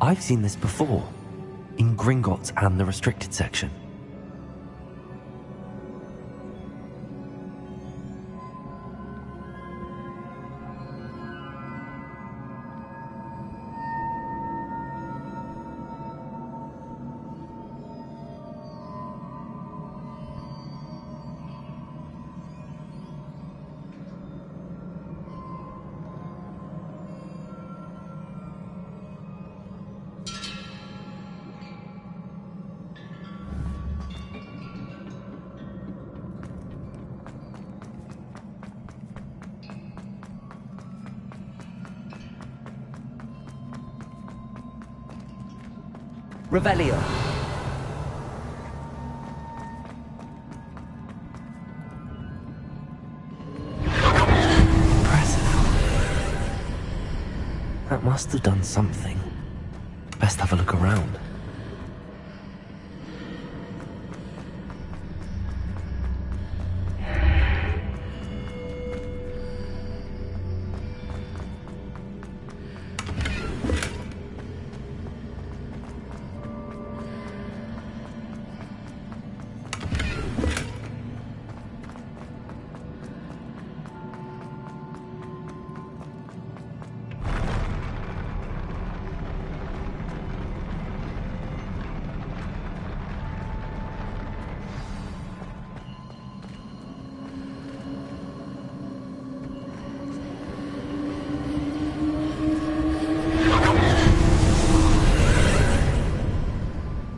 I've seen this before, in Gringotts and the restricted section. Revelio. Impressive. That must have done something. Best have a look around.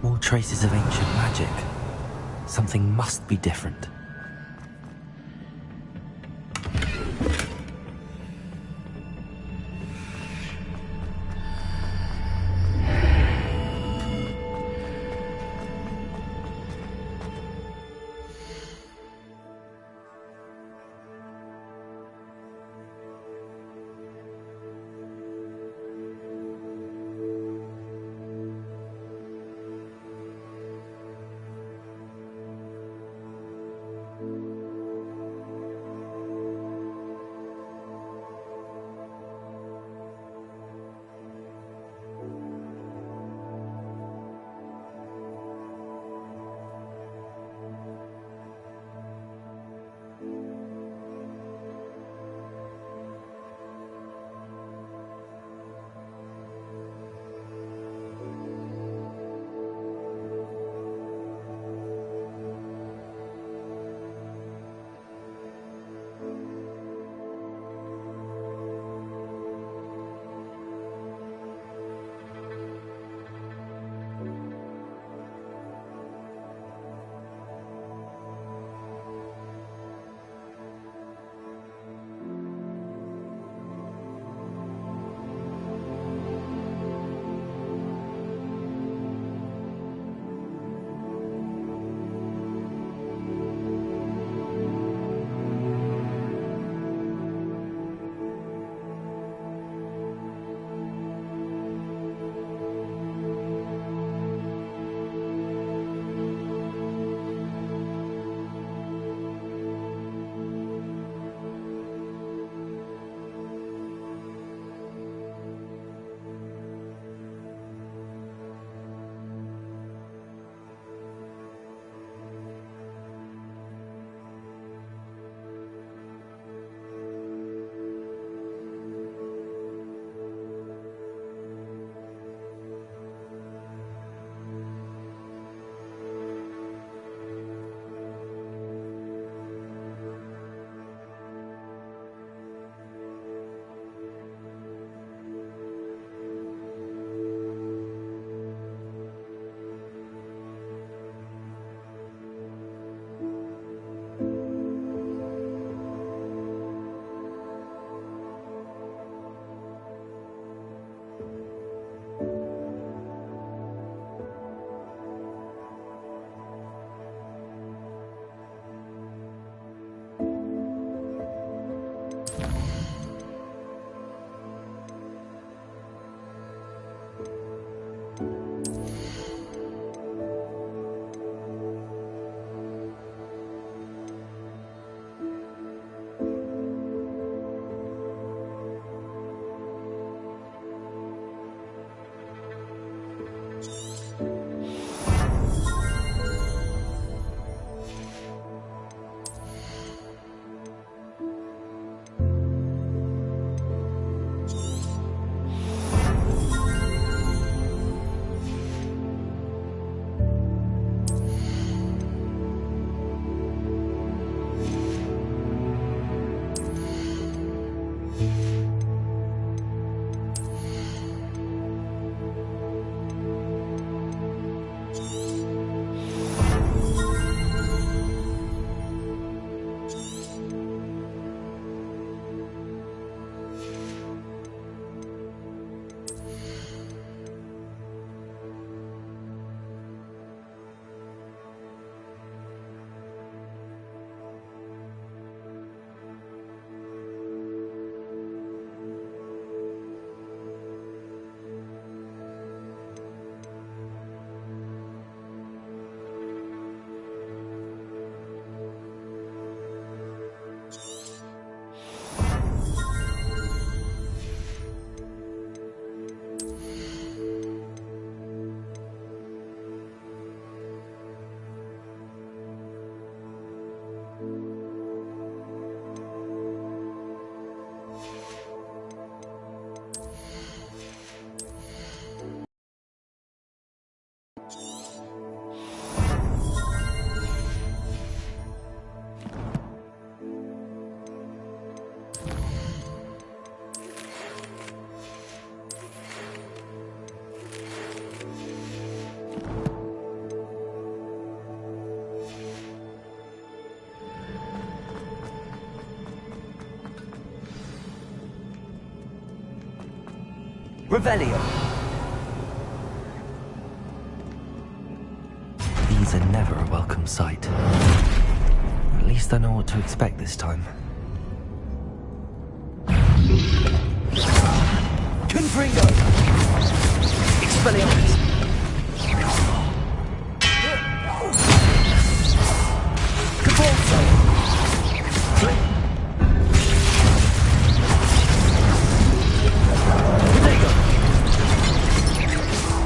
More traces of ancient magic. Something must be different. Revelio. These are never a welcome sight. At least I know what to expect this time. Confringo! Expelliarmus! Cabalso! Protego!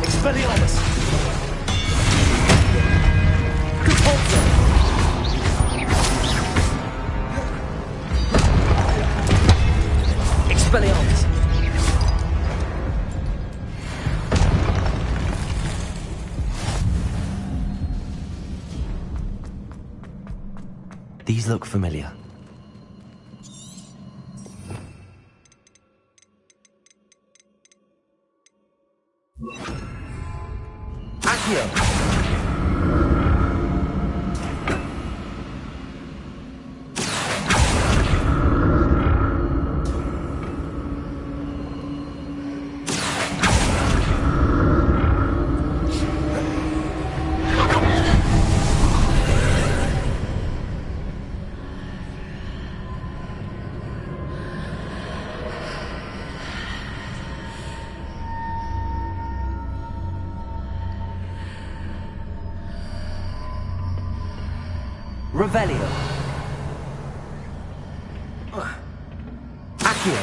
Expelliarmus! Cabalso! Expelliarmus! These look familiar. Accio! Revelio. Accio.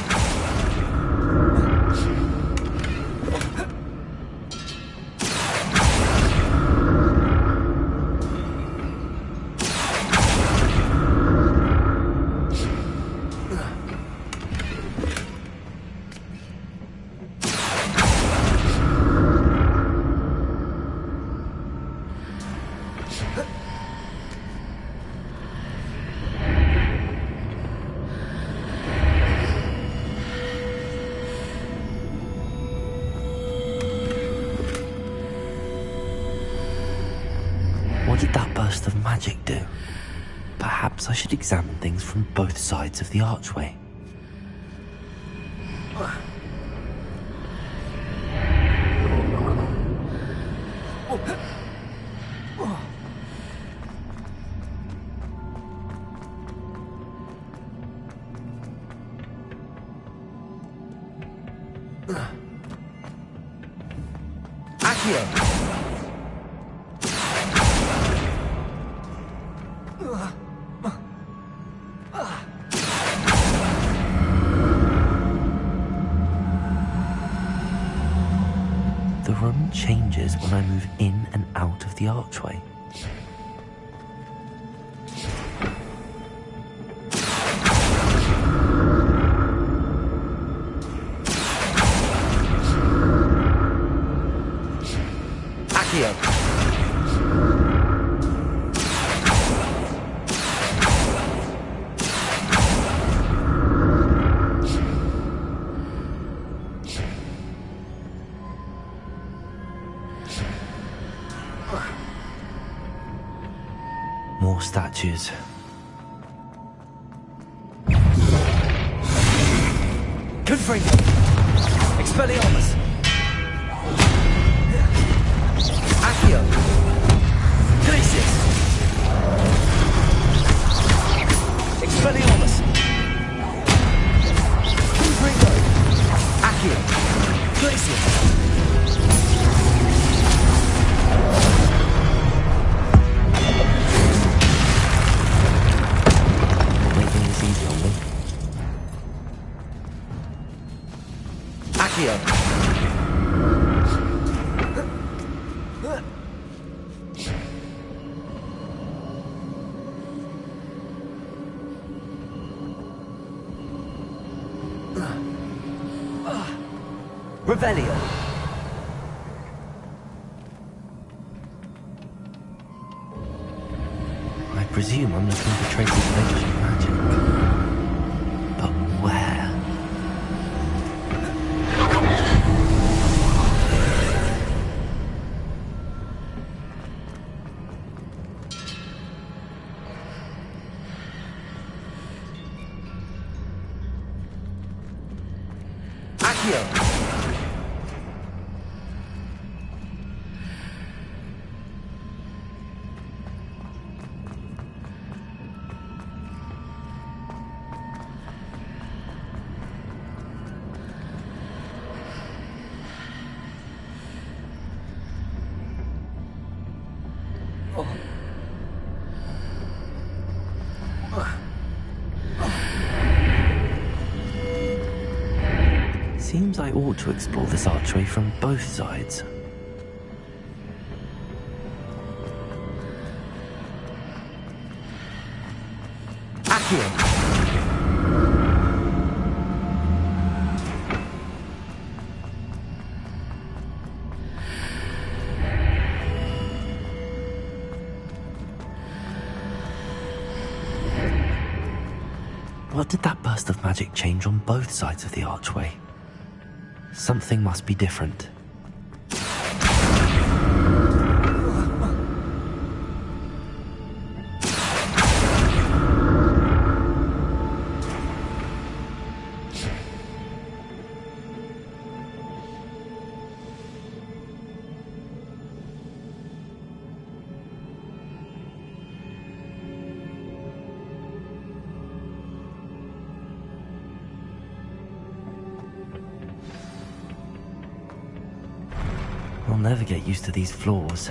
What did that burst of magic do? Perhaps I should examine things from both sides of the archway. Accio! The room changes when I move in and out of the archway. Accio! More statues. Confringo! Expelliarmus! Accio! Glacius! Expelliarmus! Confringo! Accio! Glacius! Accio! Revelio! I presume I'm looking for traces of ancient magic. But where? Accio! Seems I ought to explore this archway from both sides. Accio! What did that burst of magic change on both sides of the archway? Something must be different. I'll never get used to these floors.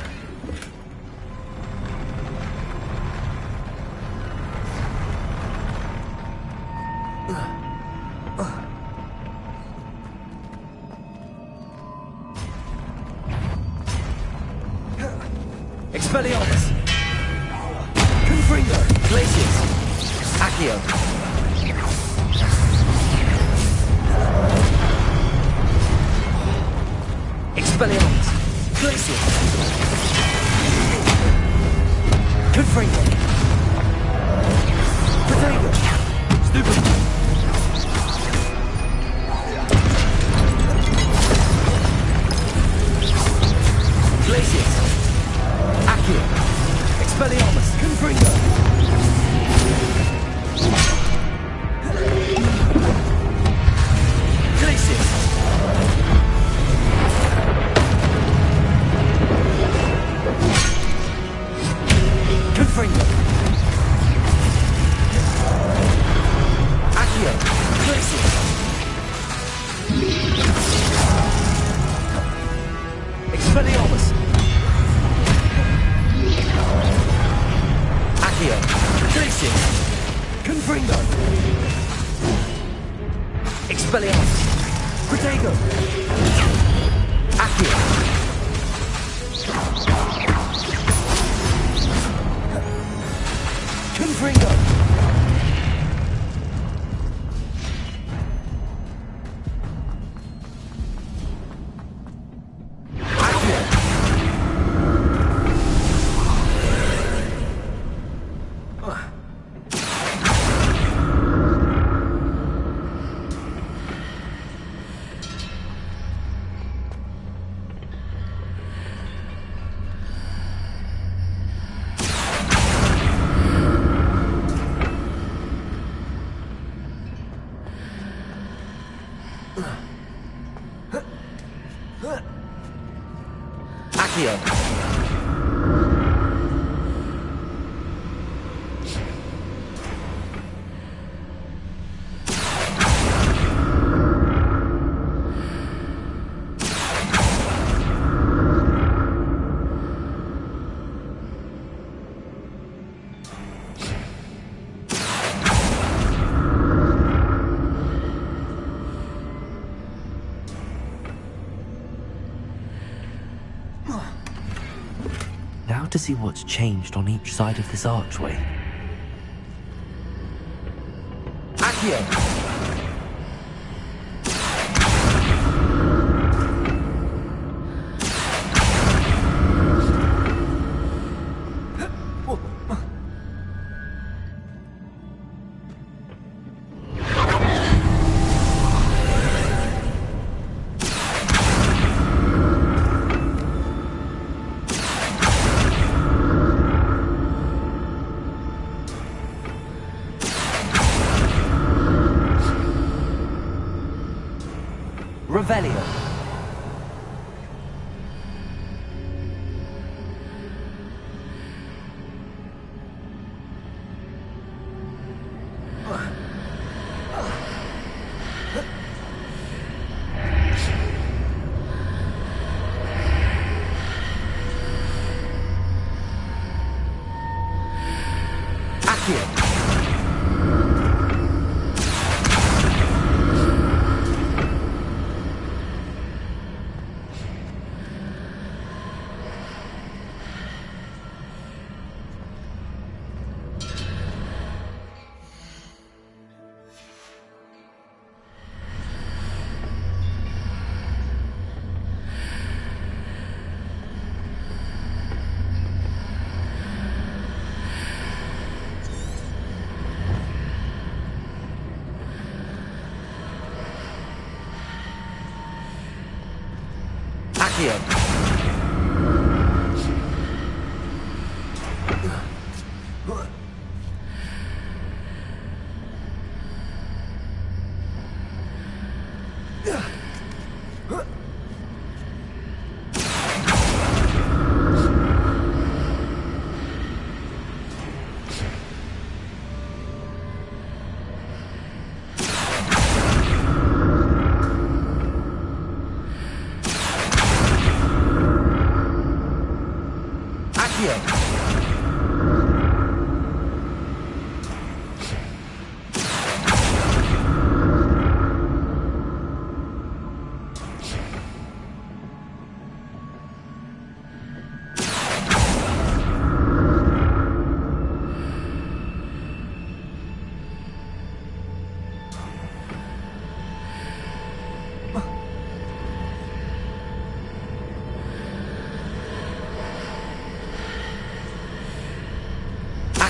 Expelliarmus! Confringo! Glacius! Accio! Expelliarmus! Glacius! Confringo! Protego! Stupid! Glacius! Accio! Expelliarmus! Confringo! Glacius! Confringo! Accio! Glacius! Expelliarmus! Accio! Glacius! Confringo! Expelliarmus! Protego! Accio! Confringo! Accio! Accio! Now to see what's changed on each side of this archway. Accio! Revelio! Accio. Accio.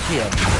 Accio. Accio.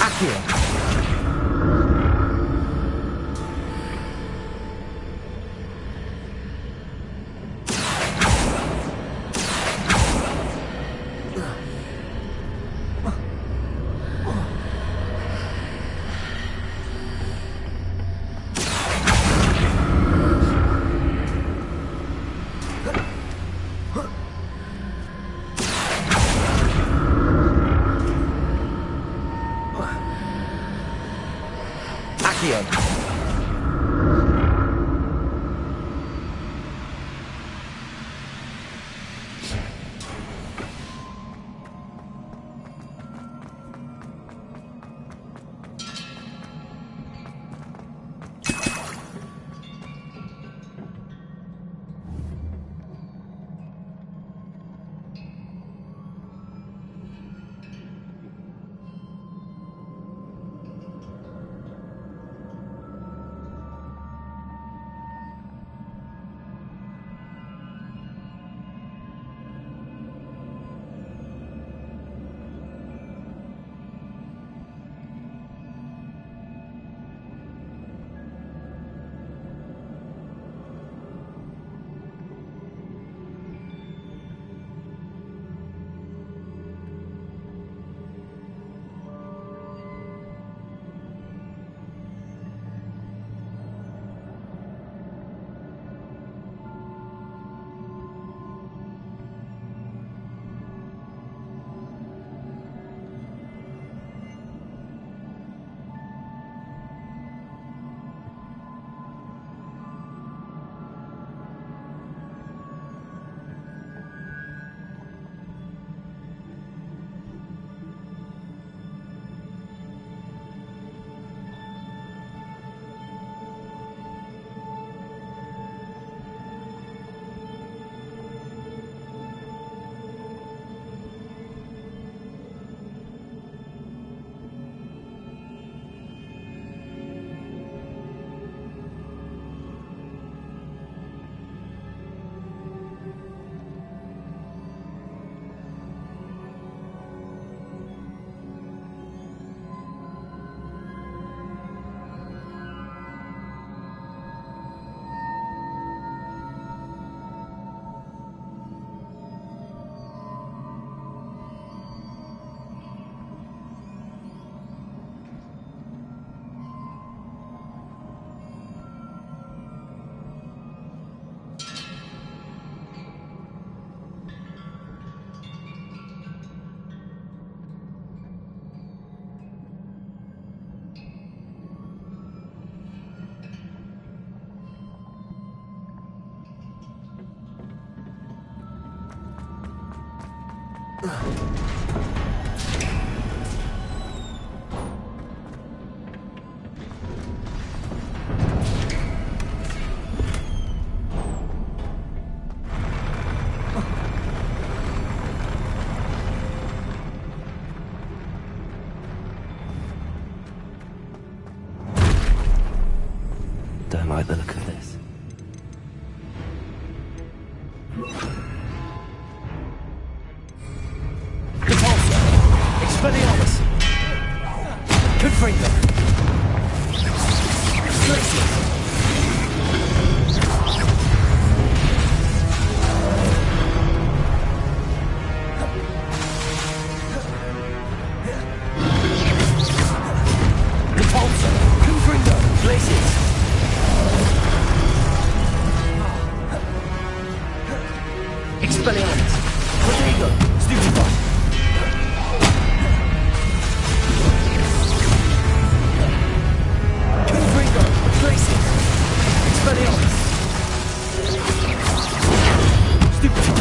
Accio. Accio. Don't like the look of this. Repulsor! Expelliarmus! Confringo! Glacius! Repulsor! Confringo! Glacius! Expelliarmus! Protego! Stupefy! Confringo! Glacius! Expelliarmus! Stupefy!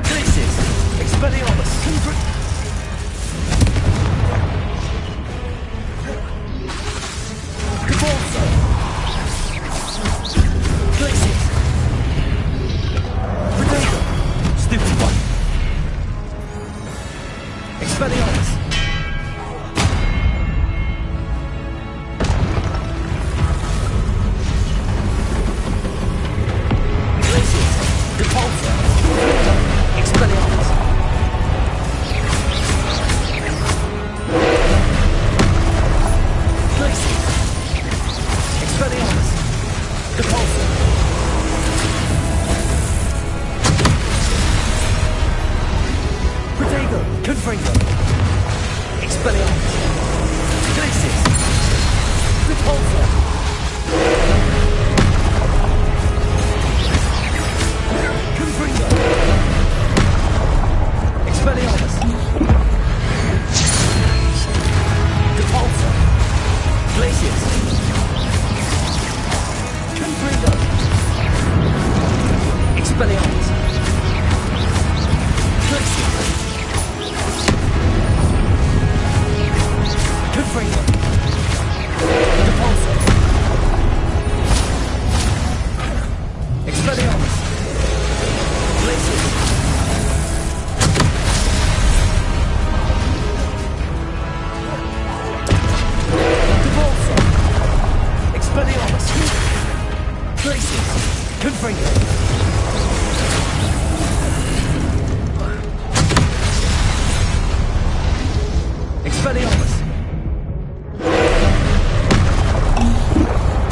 Glacius! Expelliarmus! Repulsor! Glacius! Protego! Stupefy! Expelliarmus! Glacius! Repulsor! Expelliarmus! Glacius! Expelliarmus! Repulsor! Protego! Confringo! Expelliarmus! Glacius! Repulsor! Confringo! Expelliarmus! Repulsor! Glacius! Confringo! Expelliarmus! Glacius! Confringo! Repulsor! Expelliarmus! Glacius! Repulsor! Expelliarmus! Glacius! Confringo! Expelliarmus!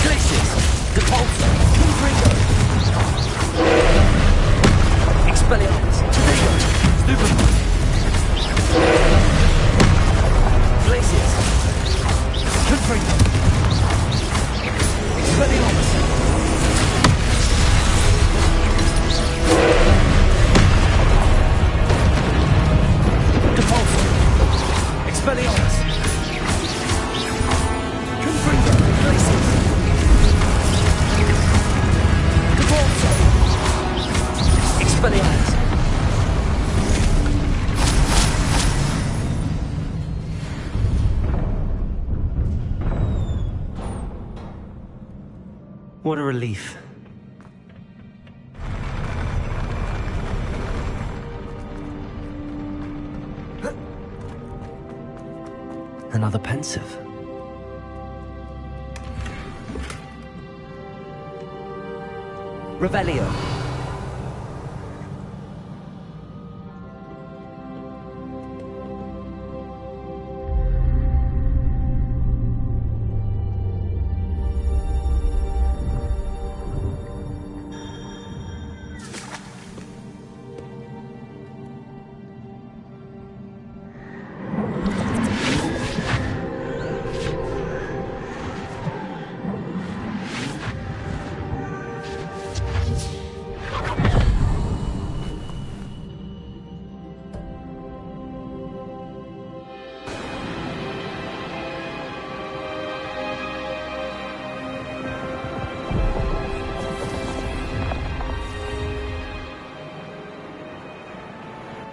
Glacius! Repulsor! Confringo! Expelliarmus! Protego! Stupefy! Glacius! Confringo! Expelliarmus! Repulsor! Expelliarmus! Confringo! Glacius! Repulsor! Expelliarmus! What a relief. Another pensive. Revelio.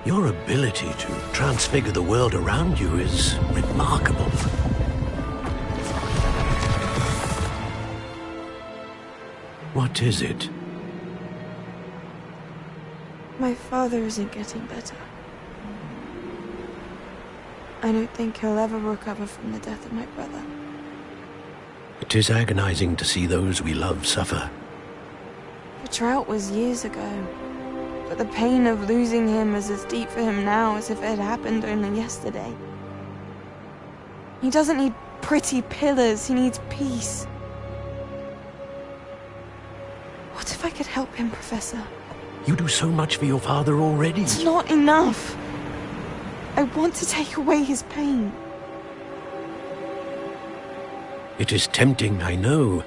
Your ability to transfigure the world around you is remarkable. What is it? My father isn't getting better. I don't think he'll ever recover from the death of my brother. It is agonizing to see those we love suffer. The drought was years ago, but the pain of losing him is as deep for him now as if it had happened only yesterday. He doesn't need pretty pillars, he needs peace. What if I could help him, Professor? You do so much for your father already. It's not enough. I want to take away his pain. It is tempting, I know,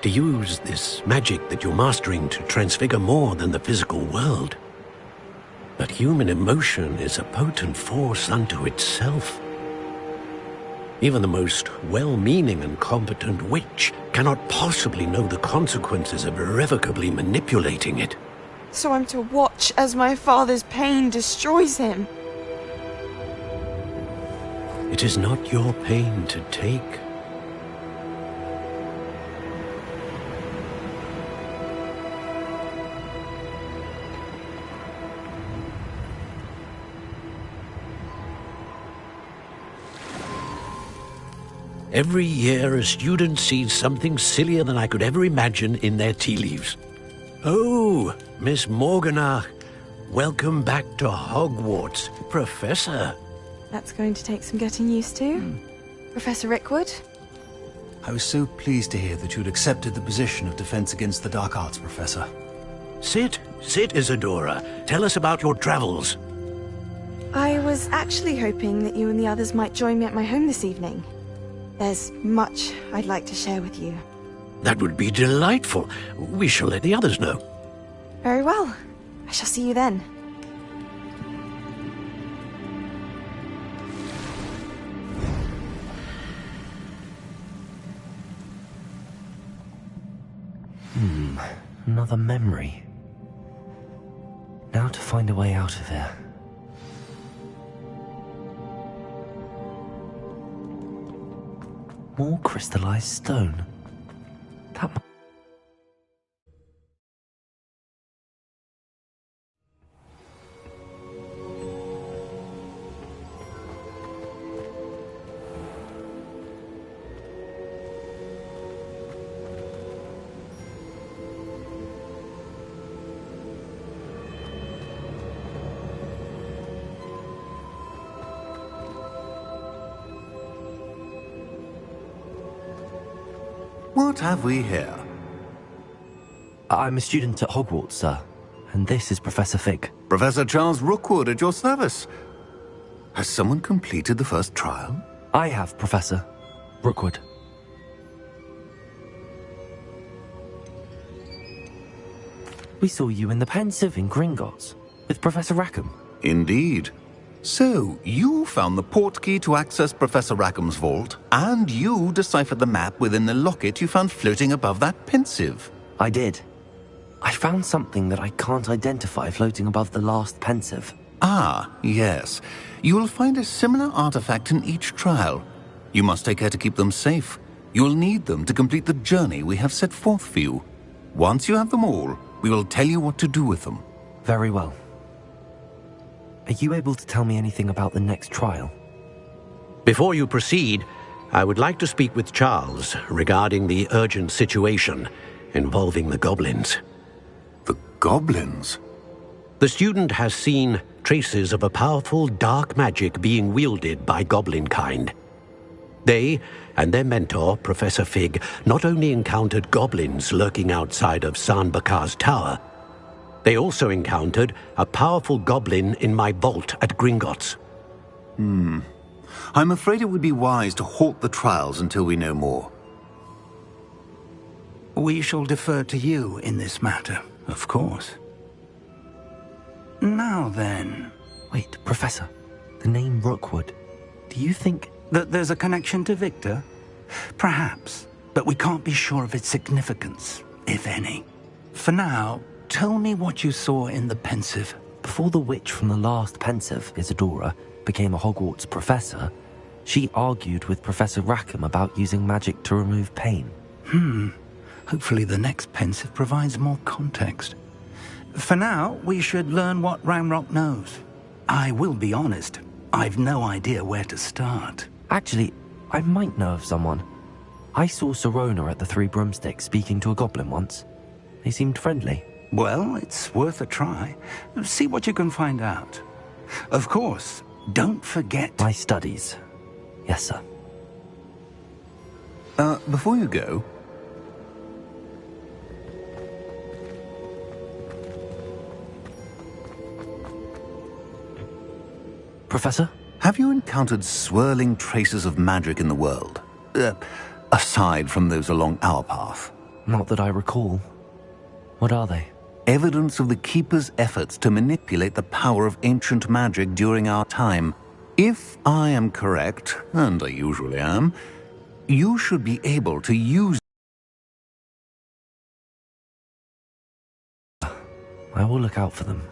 to use this magic that you're mastering to transfigure more than the physical world. But human emotion is a potent force unto itself. Even the most well-meaning and competent witch cannot possibly know the consequences of irrevocably manipulating it. So I'm to watch as my father's pain destroys him. It is not your pain to take. Every year, a student sees something sillier than I could ever imagine in their tea leaves. Oh, Miss Morganach, welcome back to Hogwarts, Professor. That's going to take some getting used to. Professor Rickwood? I was so pleased to hear that you'd accepted the position of Defense Against the Dark Arts, Professor. Sit, Isadora. Tell us about your travels. I was actually hoping that you and the others might join me at my home this evening. There's much I'd like to share with you. That would be delightful. We shall let the others know. Very well. I shall see you then. Another memory. Now to find a way out of here. More crystallized stone. That What have we here? I'm a student at Hogwarts, sir. And this is Professor Fig. Professor Charles Rookwood at your service. Has someone completed the first trial? I have, Professor Rookwood. We saw you in the Pensive in Gringotts with Professor Rackham. Indeed. So, you found the portkey to access Professor Rackham's vault, and you deciphered the map within the locket you found floating above that Pensive. I did. I found something that I can't identify floating above the last Pensive. Ah, yes. You will find a similar artifact in each trial. You must take care to keep them safe. You will need them to complete the journey we have set forth for you. Once you have them all, we will tell you what to do with them. Very well. Are you able to tell me anything about the next trial? Before you proceed, I would like to speak with Charles regarding the urgent situation involving the goblins. The goblins? The student has seen traces of a powerful dark magic being wielded by goblin kind. They and their mentor, Professor Fig, not only encountered goblins lurking outside of San Bakar's tower, they also encountered a powerful goblin in my vault at Gringotts. I'm afraid it would be wise to halt the trials until we know more. We shall defer to you in this matter, of course. Now then... Wait, Professor. The name Rookwood. Do you think... that there's a connection to Victor? Perhaps, but we can't be sure of its significance, if any. For now, tell me what you saw in the Pensive. Before the witch from the last Pensive, Isadora, became a Hogwarts professor, she argued with Professor Rackham about using magic to remove pain. Hopefully the next Pensive provides more context. For now, we should learn what Ranrock knows. I will be honest, I've no idea where to start. Actually, I might know of someone. I saw Sirona at the Three Broomsticks speaking to a goblin once. They seemed friendly. Well, it's worth a try. See what you can find out. Of course, don't forget... My studies. Yes, sir. Before you go... Professor? Have you encountered swirling traces of magic in the world? Aside from those along our path? Not that I recall. What are they? Evidence of the Keeper's efforts to manipulate the power of ancient magic during our time. If I am correct, and I usually am, you should be able to use... I will look out for them.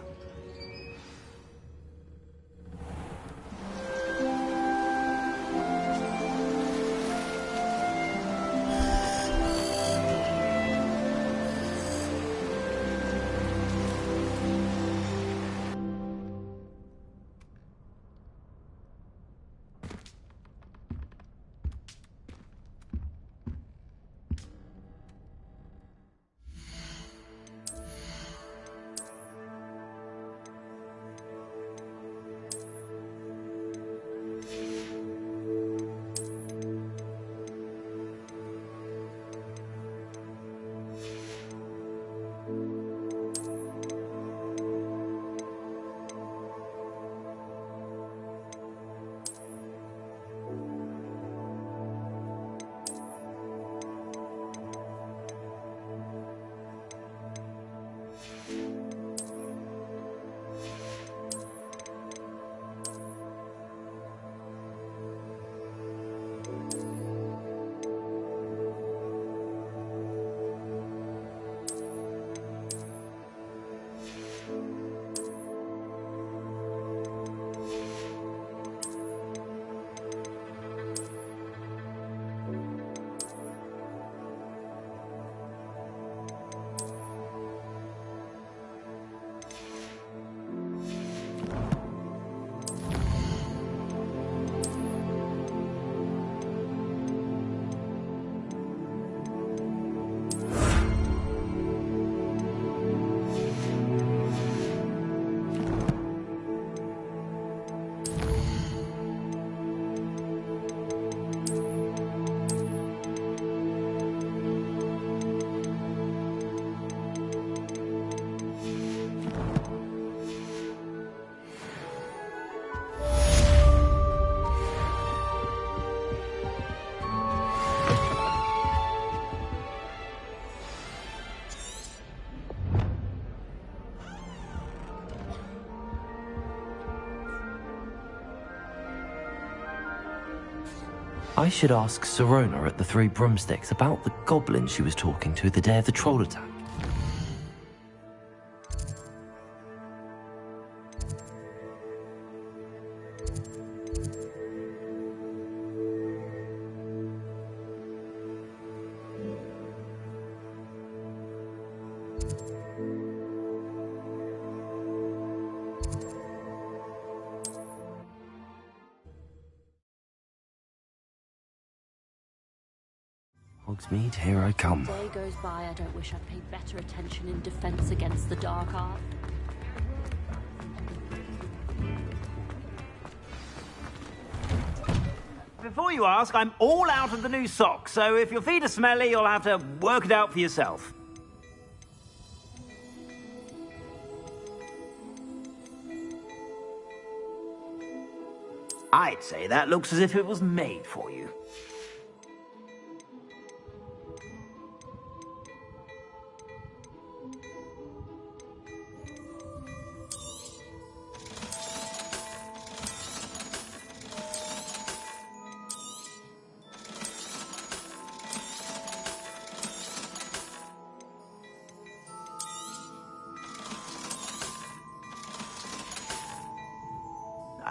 I should ask Sirona at the Three Broomsticks about the goblin she was talking to the day of the troll attack. Hogsmeade, here I come. Day goes by, I don't wish I'd paid better attention in defense against the dark art. Before you ask, I'm all out of the new socks, so if your feet are smelly, you'll have to work it out for yourself. I'd say that looks as if it was made for you.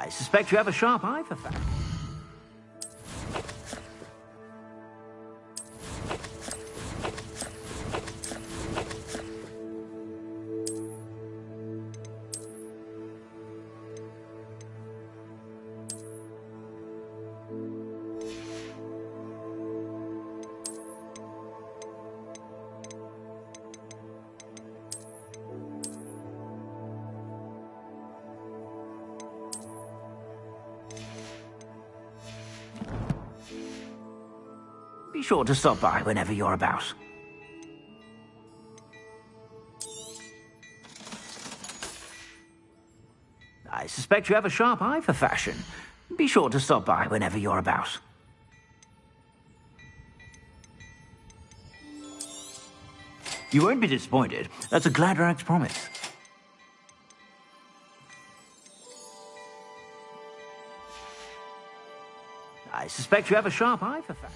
I suspect you have a sharp eye for fashion. Be sure to stop by whenever you're about. I suspect you have a sharp eye for fashion. Be sure to stop by whenever you're about. You won't be disappointed. That's a Gladrag's promise. I suspect you have a sharp eye for fashion.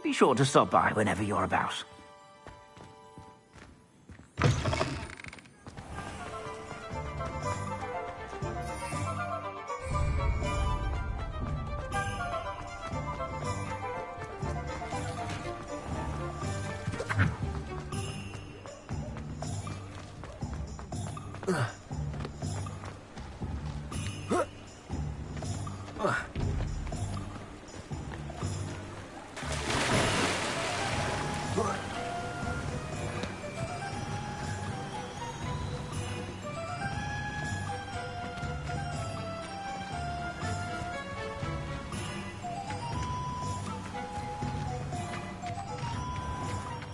Be sure to stop by whenever you're about.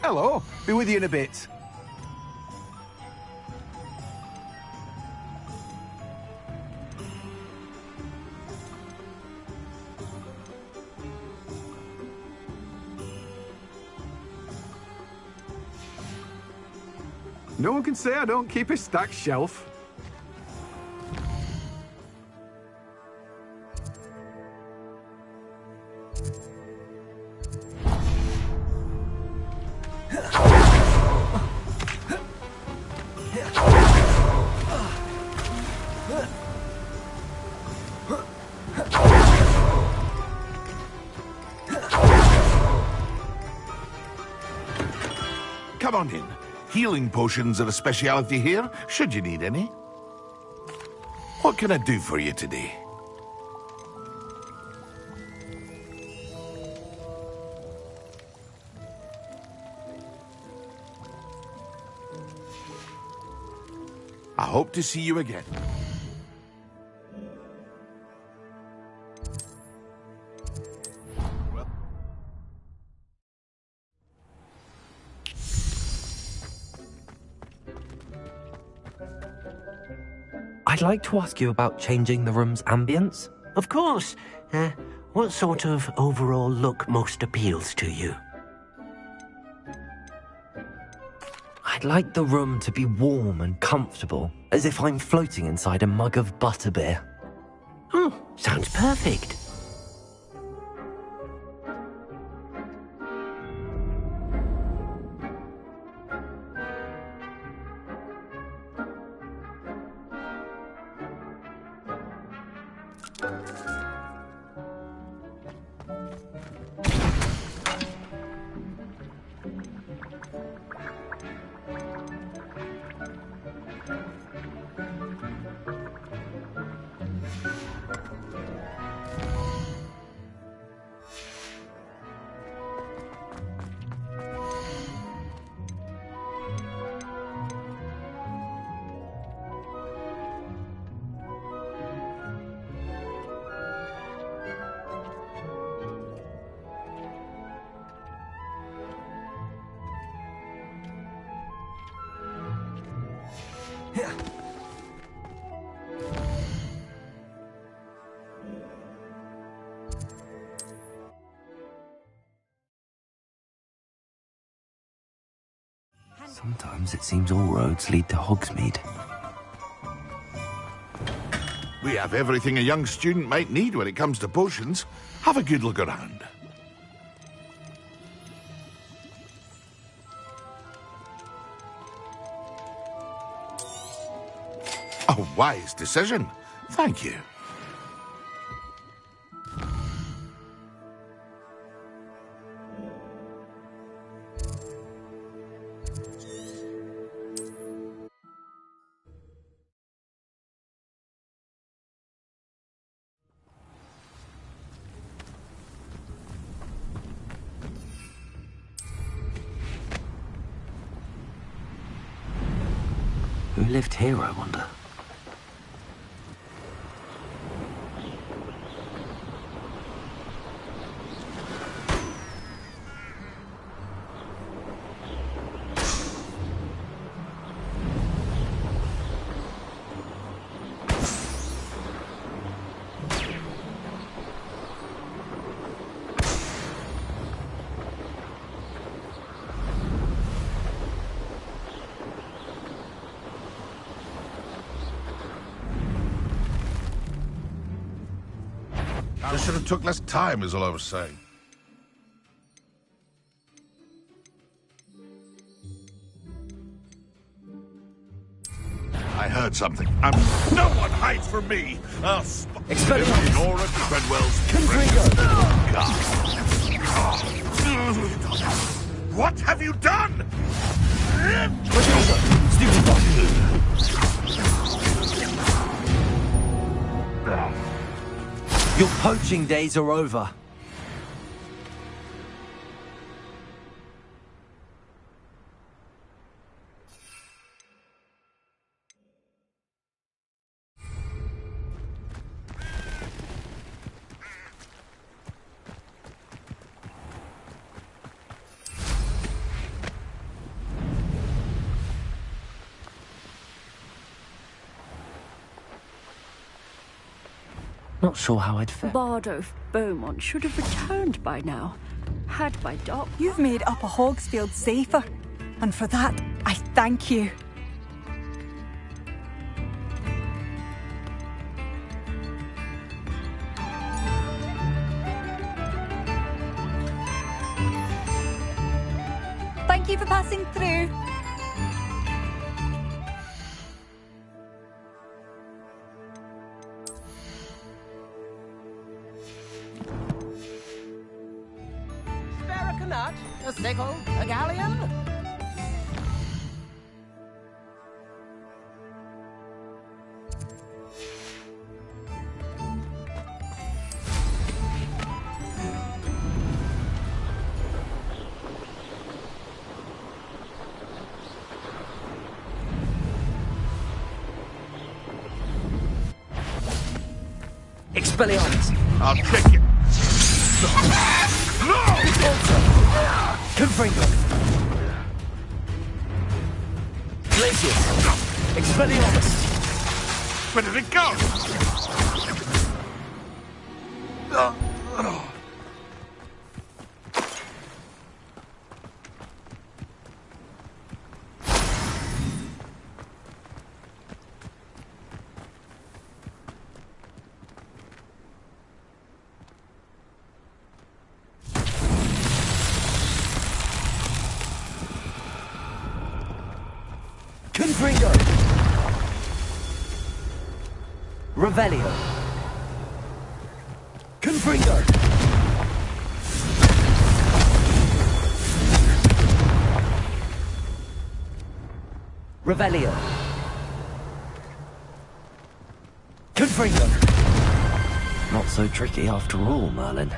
Hello. Be with you in a bit. No one can say I don't keep a stacked shelf. Come on in. Healing potions are a speciality here, should you need any. What can I do for you today? I hope to see you again. I'd like to ask you about changing the room's ambience. Of course. What sort of overall look most appeals to you? I'd like the room to be warm and comfortable, as if I'm floating inside a mug of butterbeer. Oh, sounds perfect. Sometimes it seems all roads lead to Hogsmeade. We have everything a young student might need when it comes to potions. Have a good look around. A wise decision. Thank you. Who lived here, I wonder? I should have took less time, is all I was saying. I heard something. No one hides from me! Expelliarmus! Nora Treadwell's What have you done? Your poaching days are over. Not sure how I'd fare. Bardo Beaumont should have returned by now. Had my doc... You've made Upper Hogsfield safer, and for that, I thank you. Thank you for passing through. A sickle, a galleon? Expelliarmus! I'll kick it! Confringo! Glacius! Expelliarmus! Where did it go? Confringo! Revelio! Confringo! Revelio! Confringo! Not so tricky after all, Merlin.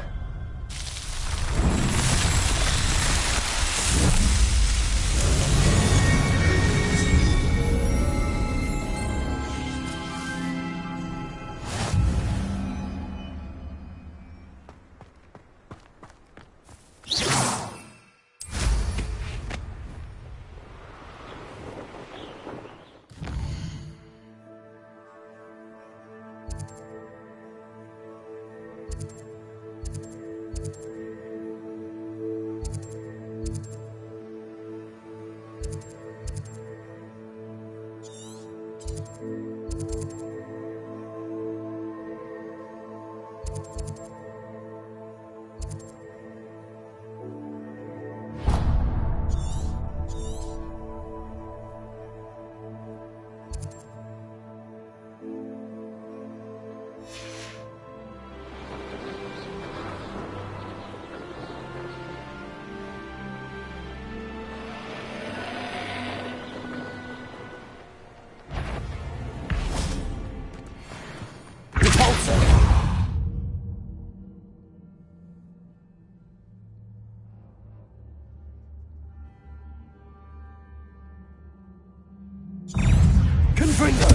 Confringo!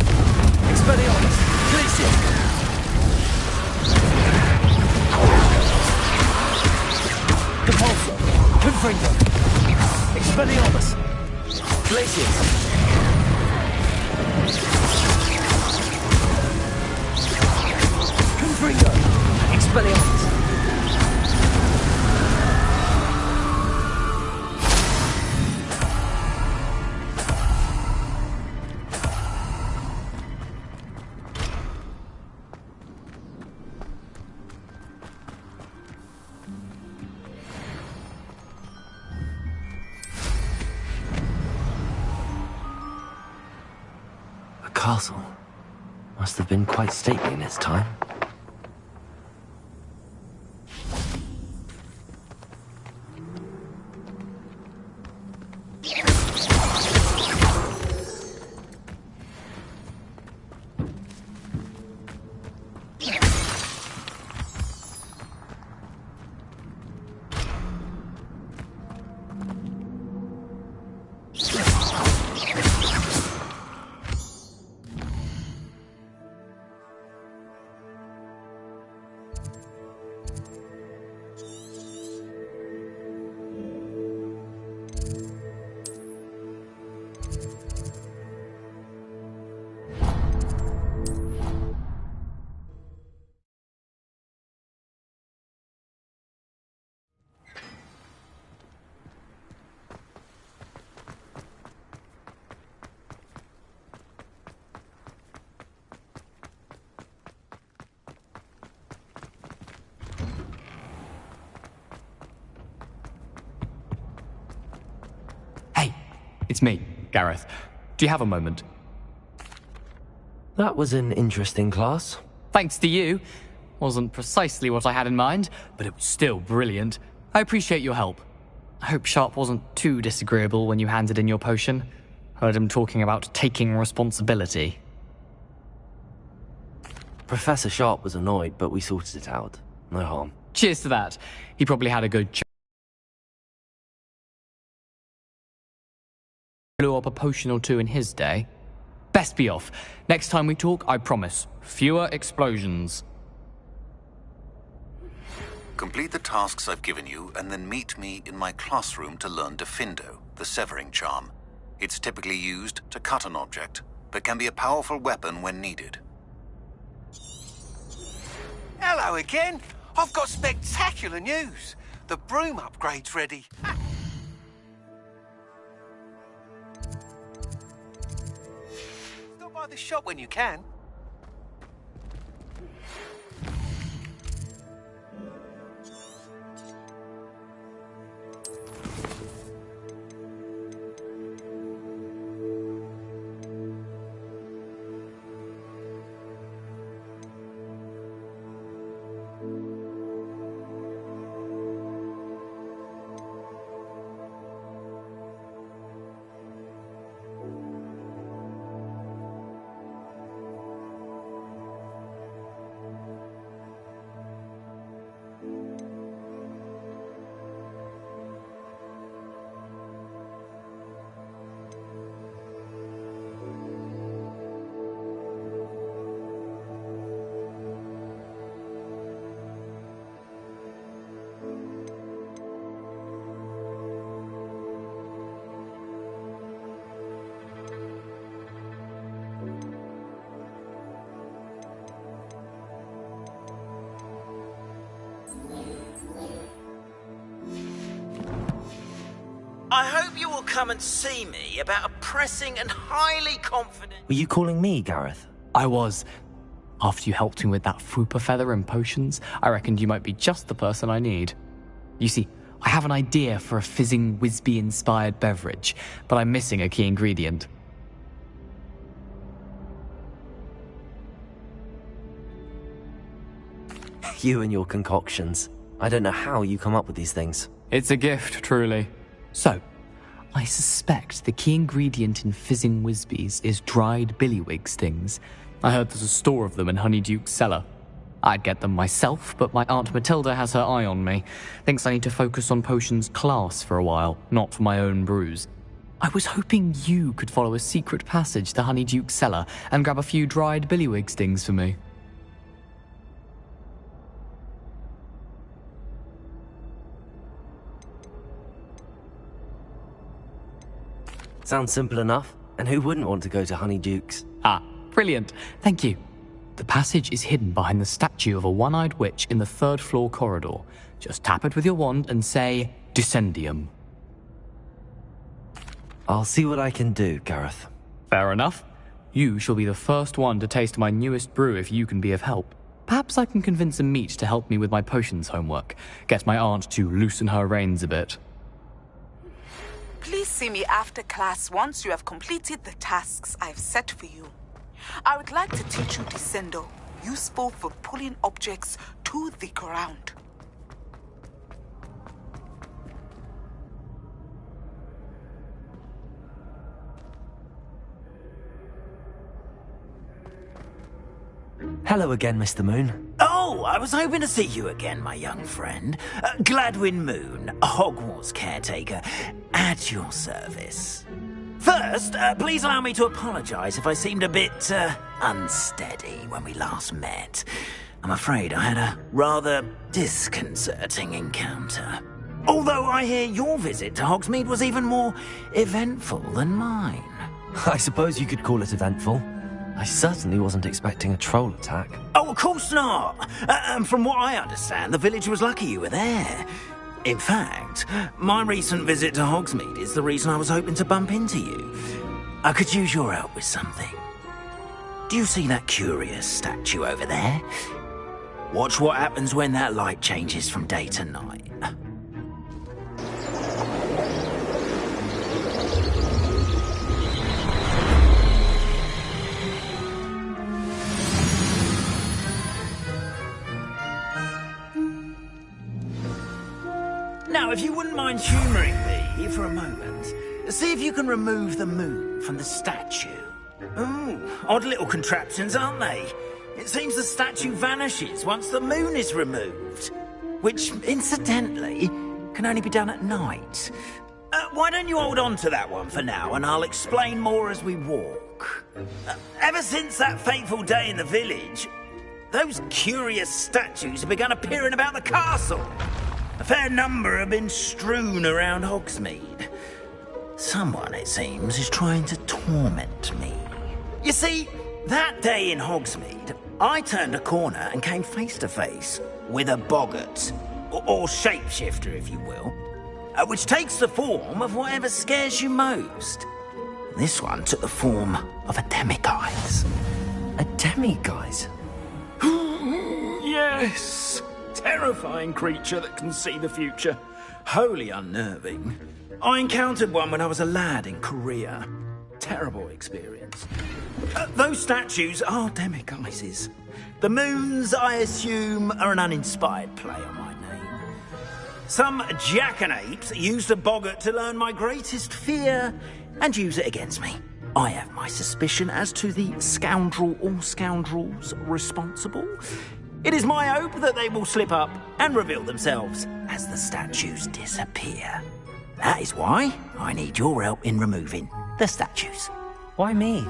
Expelliarmus! Glacius! Compulsor! Confringo! Expelliarmus! Glacius! Confringo! Expelliarmus! Castle must have been quite stately in its time. It's me, Gareth. Do you have a moment? That was an interesting class. Thanks to you. Wasn't precisely what I had in mind, but it was still brilliant. I appreciate your help. I hope Sharp wasn't too disagreeable when you handed in your potion. Heard him talking about taking responsibility. Professor Sharp was annoyed, but we sorted it out. No harm. Cheers to that. He probably had a good blew up a potion or two in his day. Best be off. Next time we talk, I promise, fewer explosions. Complete the tasks I've given you, and then meet me in my classroom to learn Diffindo, the severing charm. It's typically used to cut an object, but can be a powerful weapon when needed. Hello again. I've got spectacular news. The broom upgrade's ready. Stop by the shop when you can. I hope you will come and see me about a pressing and highly confident... Were you calling me, Gareth? I was. After you helped me with that Fupa feather and potions, I reckoned you might be just the person I need. You see, I have an idea for a fizzing Whizbee-inspired beverage, but I'm missing a key ingredient. You and your concoctions. I don't know how you come up with these things. It's a gift, truly. So, I suspect the key ingredient in fizzing Whizbees is dried billywig stings. I heard there's a store of them in Honeyduke's cellar. I'd get them myself, but my Aunt Matilda has her eye on me. Thinks I need to focus on potions class for a while, not for my own brews. I was hoping you could follow a secret passage to Honeyduke's cellar and grab a few dried billywig stings for me. Sounds simple enough. And who wouldn't want to go to Honeyduke's? Ah, brilliant. Thank you. The passage is hidden behind the statue of a one-eyed witch in the third-floor corridor. Just tap it with your wand and say, Descendium. I'll see what I can do, Gareth. Fair enough. You shall be the first one to taste my newest brew if you can be of help. Perhaps I can convince a meat to help me with my potions homework. Get my aunt to loosen her reins a bit. Please see me after class once you have completed the tasks I've set for you. I would like to teach you Descendo, useful for pulling objects to the ground. Hello again, Mr. Moon. Oh, I was hoping to see you again, my young friend. Gladwin Moon, Hogwarts caretaker, at your service. First, please allow me to apologize if I seemed a bit, unsteady when we last met. I'm afraid I had a rather disconcerting encounter. Although I hear your visit to Hogsmeade was even more eventful than mine. I suppose you could call it eventful. I certainly wasn't expecting a troll attack. Oh, of course not. From what I understand, the village was lucky you were there. In fact, my recent visit to Hogsmeade is the reason I was hoping to bump into you. I could use your help with something. Do you see that curious statue over there? Watch what happens when that light changes from day to night. Now, if you wouldn't mind humouring me for a moment, see if you can remove the moon from the statue. Ooh, odd little contraptions, aren't they? It seems the statue vanishes once the moon is removed, which, incidentally, can only be done at night. Why don't you hold on to that one for now, and I'll explain more as we walk. Ever since that fateful day in the village, those curious statues have begun appearing about the castle. A fair number have been strewn around Hogsmeade. Someone, it seems, is trying to torment me. You see, that day in Hogsmeade, I turned a corner and came face to face with a boggart, or shapeshifter, if you will, which takes the form of whatever scares you most. This one took the form of a demiguise. A demiguise? Yes! Terrifying creature that can see the future. Wholly unnerving. I encountered one when I was a lad in Korea. Terrible experience. Those statues are demiguises. The moons, I assume, are an uninspired play on my name. Some jackanapes used a boggart to learn my greatest fear and use it against me. I have my suspicion as to the scoundrel or scoundrels responsible. It is my hope that they will slip up and reveal themselves as the statues disappear. That is why I need your help in removing the statues. Why me?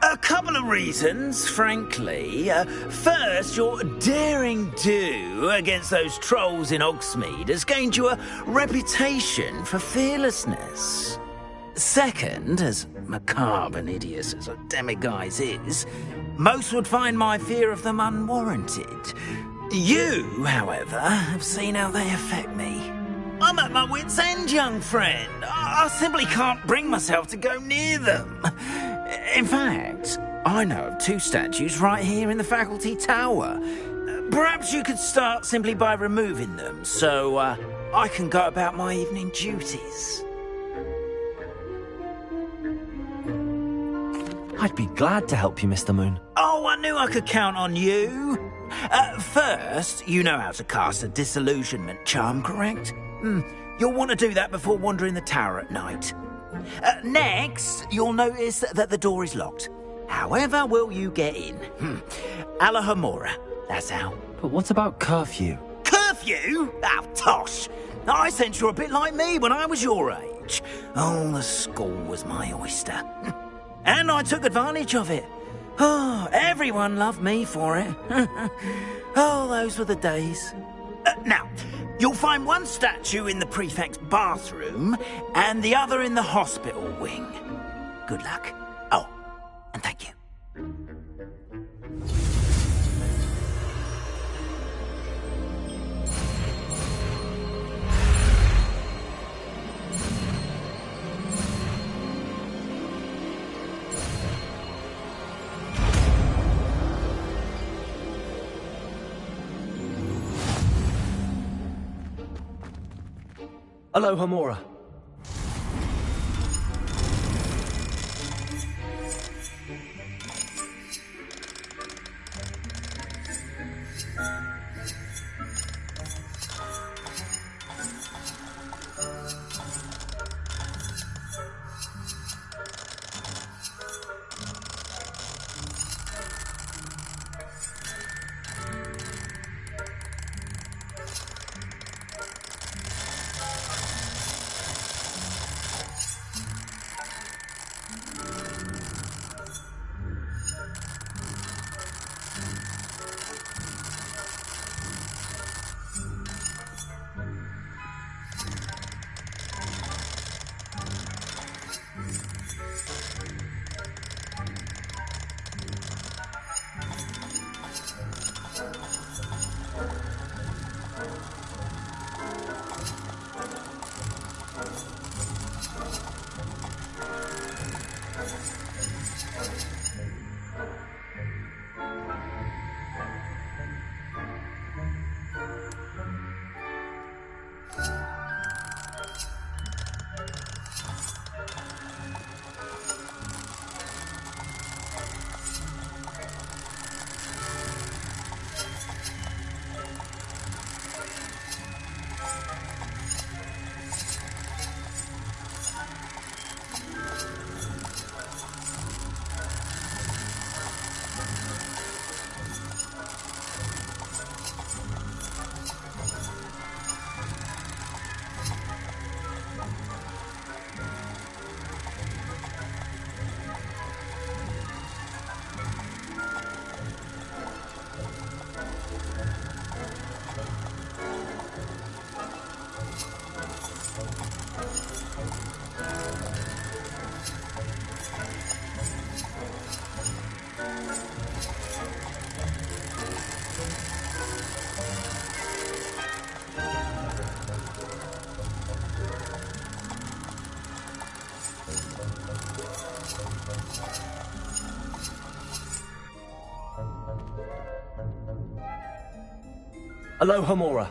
A couple of reasons, frankly. First, your daring do against those trolls in Hogsmeade has gained you a reputation for fearlessness. Second, as macabre and hideous as a demiguise is, most would find my fear of them unwarranted. You, however, have seen how they affect me. I'm at my wit's end, young friend. I simply can't bring myself to go near them. In fact, I know of 2 statues right here in the faculty tower. Perhaps you could start simply by removing them, so I can go about my evening duties. I'd be glad to help you, Mr. Moon. Oh, I knew I could count on you. First, you know how to cast a disillusionment charm, correct? You'll want to do that before wandering the tower at night. Next, you'll notice that the door is locked. However will you get in? Alohomora, that's how. But what about curfew? Curfew? Oh, tosh. I sense you're a bit like me when I was your age. Oh, the school was my oyster. And I took advantage of it. Oh, everyone loved me for it. Oh, those were the days. Now, you'll find one statue in the prefect's bathroom and the other in the hospital wing. Good luck. Oh, and thank you. Alohomora. Alohomora.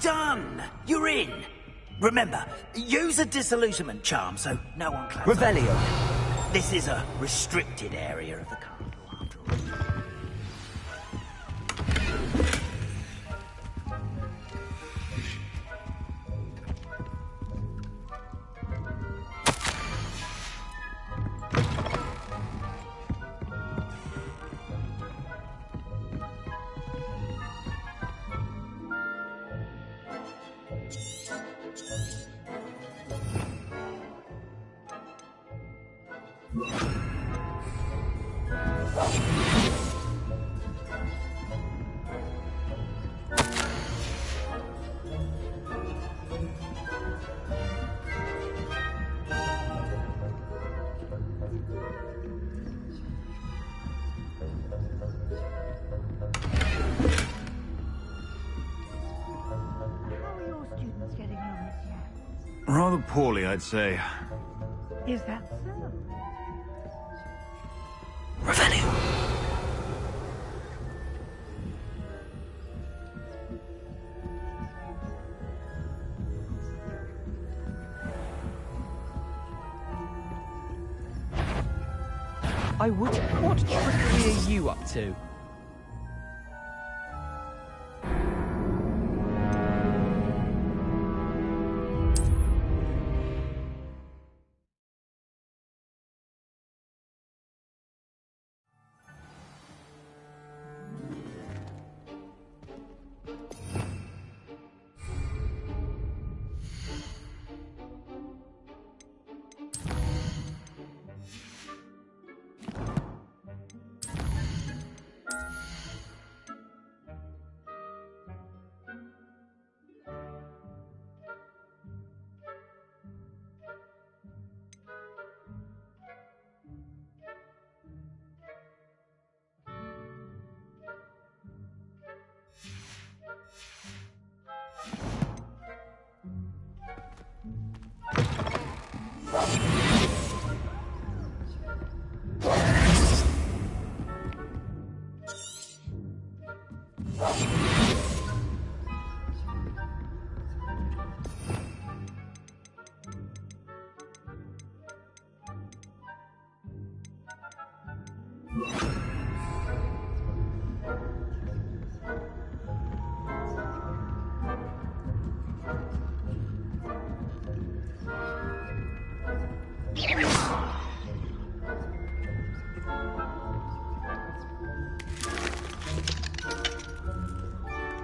done! You're in! Remember, use a disillusionment charm so no one claps. Revelio. This is a restricted area of the castle, after all. Rather poorly, I'd say. Is that so? Revelio. I would. What trickery are you up to?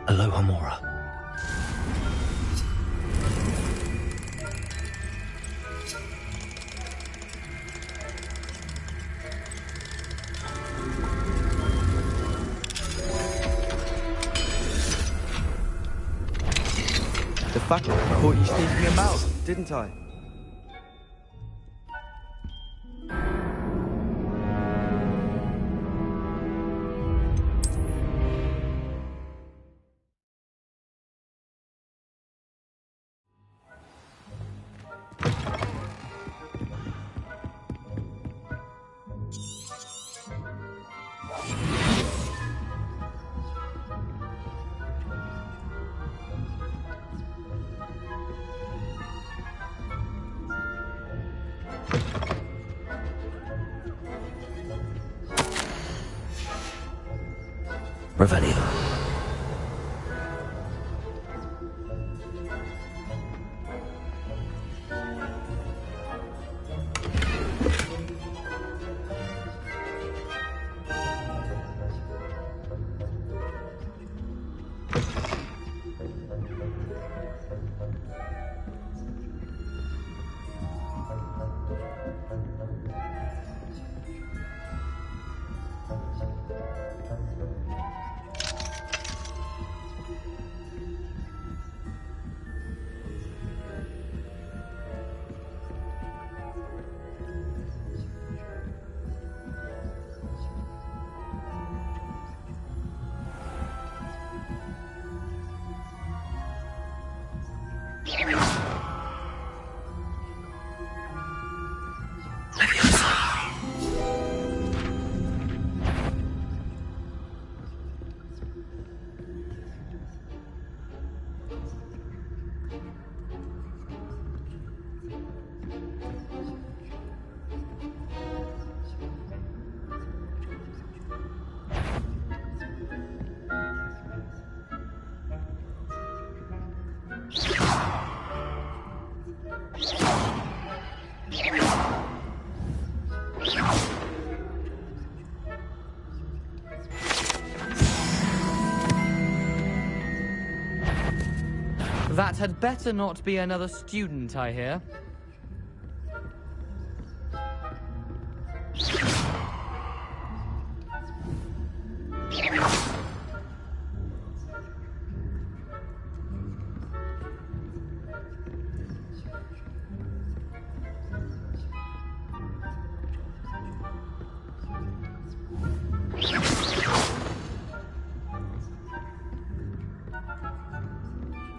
Aloha Mora. The fact that I caught you sneaking about, didn't I? Revelio. That had better not be another student, I hear.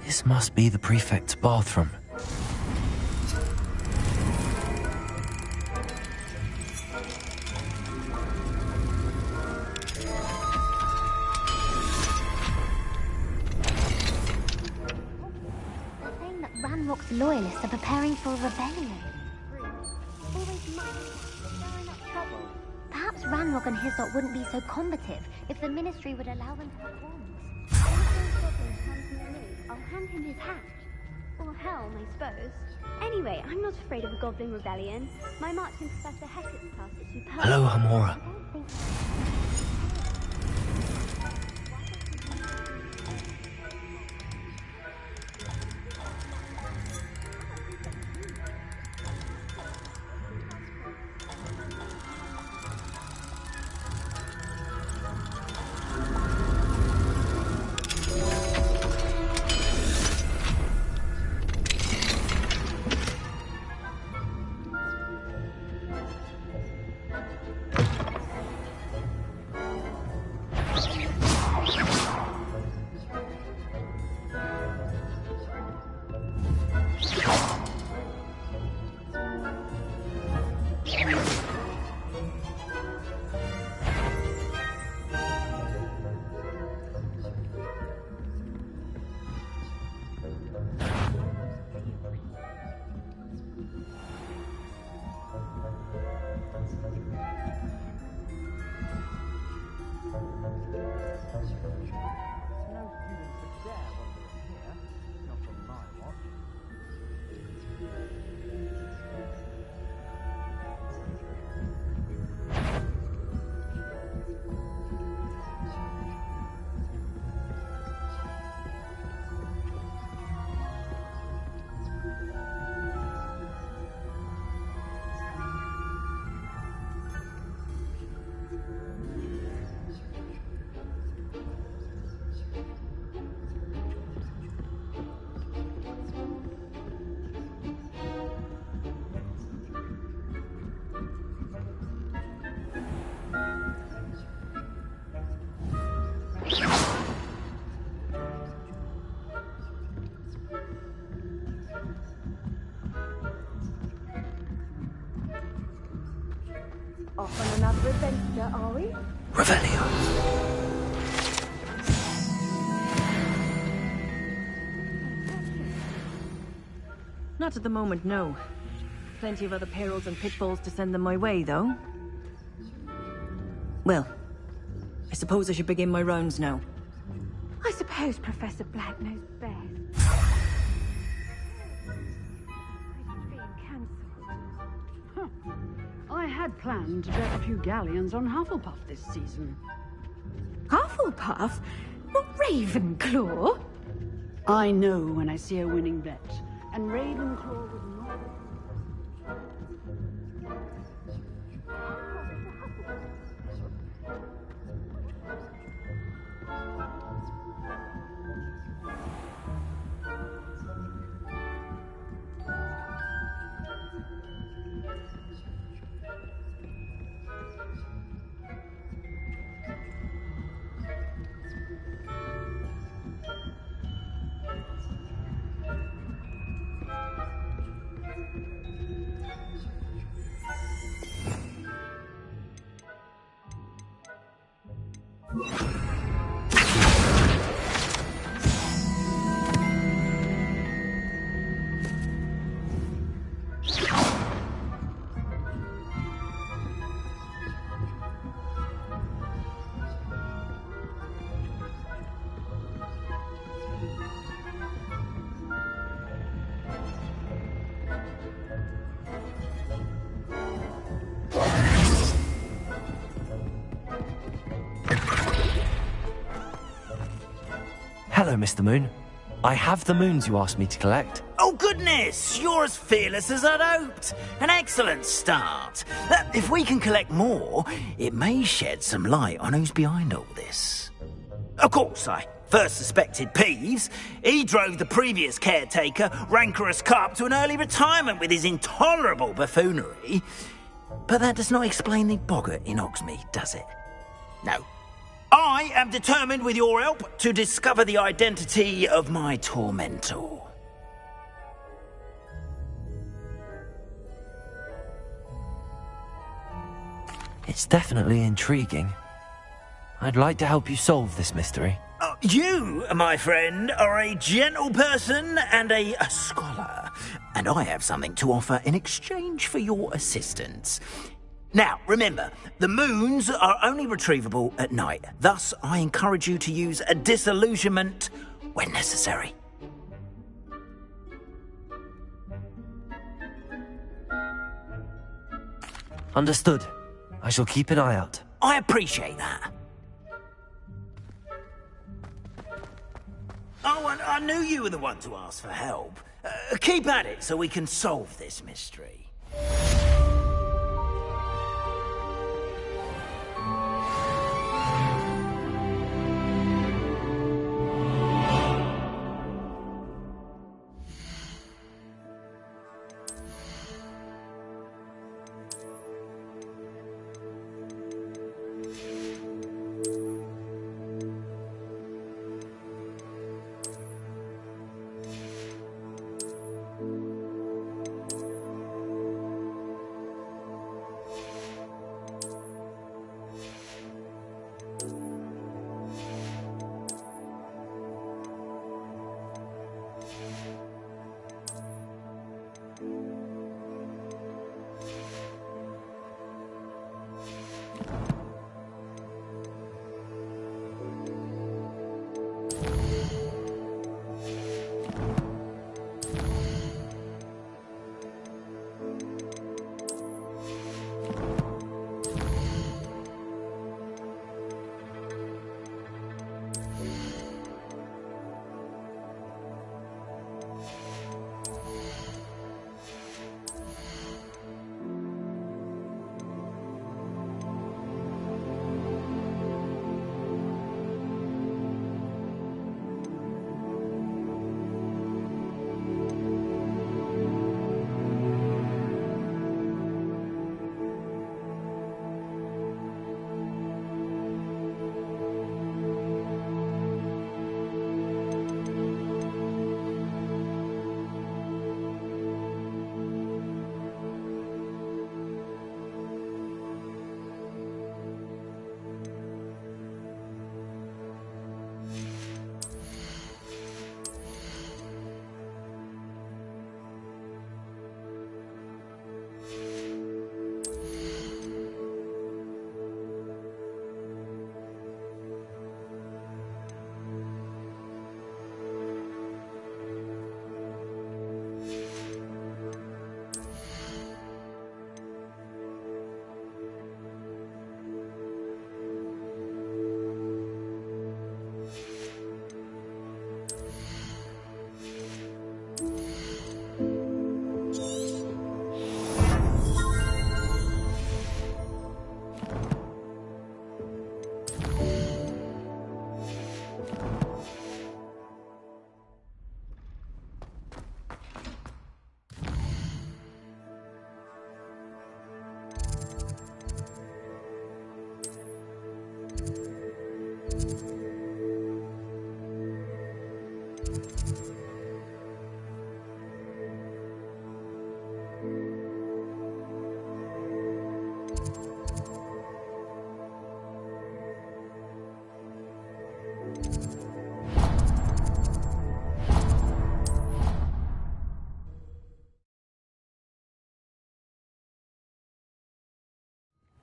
This must be the prefect's bathroom. They're saying that Ranrock's loyalists are preparing for a rebellion. Always stirring up trouble. Perhaps Ranrock and his lot wouldn't be so combative if the Ministry would allow them to have I'll hand him his hat. Or helm, I suppose. Anyway, I'm not afraid of a goblin rebellion. My marching Professor Hector's class is superb. Hello, Hamora. Off on another adventure, are we? Revelio. Not at the moment, no. Plenty of other perils and pitfalls to send them my way, though. Well, I suppose I should begin my rounds now. I suppose Professor Black knows best. I had planned to bet a few galleons on Hufflepuff this season. Hufflepuff? Not Ravenclaw? I know when I see a winning bet, and Ravenclaw would not... Hello, Mr. Moon. I have the moons you asked me to collect. Oh, goodness! You're as fearless as I'd hoped. An excellent start. If we can collect more, it may shed some light on who's behind all this. Of course, I first suspected Peeves. He drove the previous caretaker, Rancorous Carp, to an early retirement with his intolerable buffoonery. But that does not explain the boggart in Hogsmeade, does it? No. I am determined, with your help, to discover the identity of my tormentor. It's definitely intriguing. I'd like to help you solve this mystery. You, my friend, are a gentle person and a scholar, and I have something to offer in exchange for your assistance. Now, remember, the moons are only retrievable at night. Thus, I encourage you to use a disillusionment when necessary. Understood. I shall keep an eye out. I appreciate that. Oh, and I knew you were the one to ask for help. Keep at it so we can solve this mystery.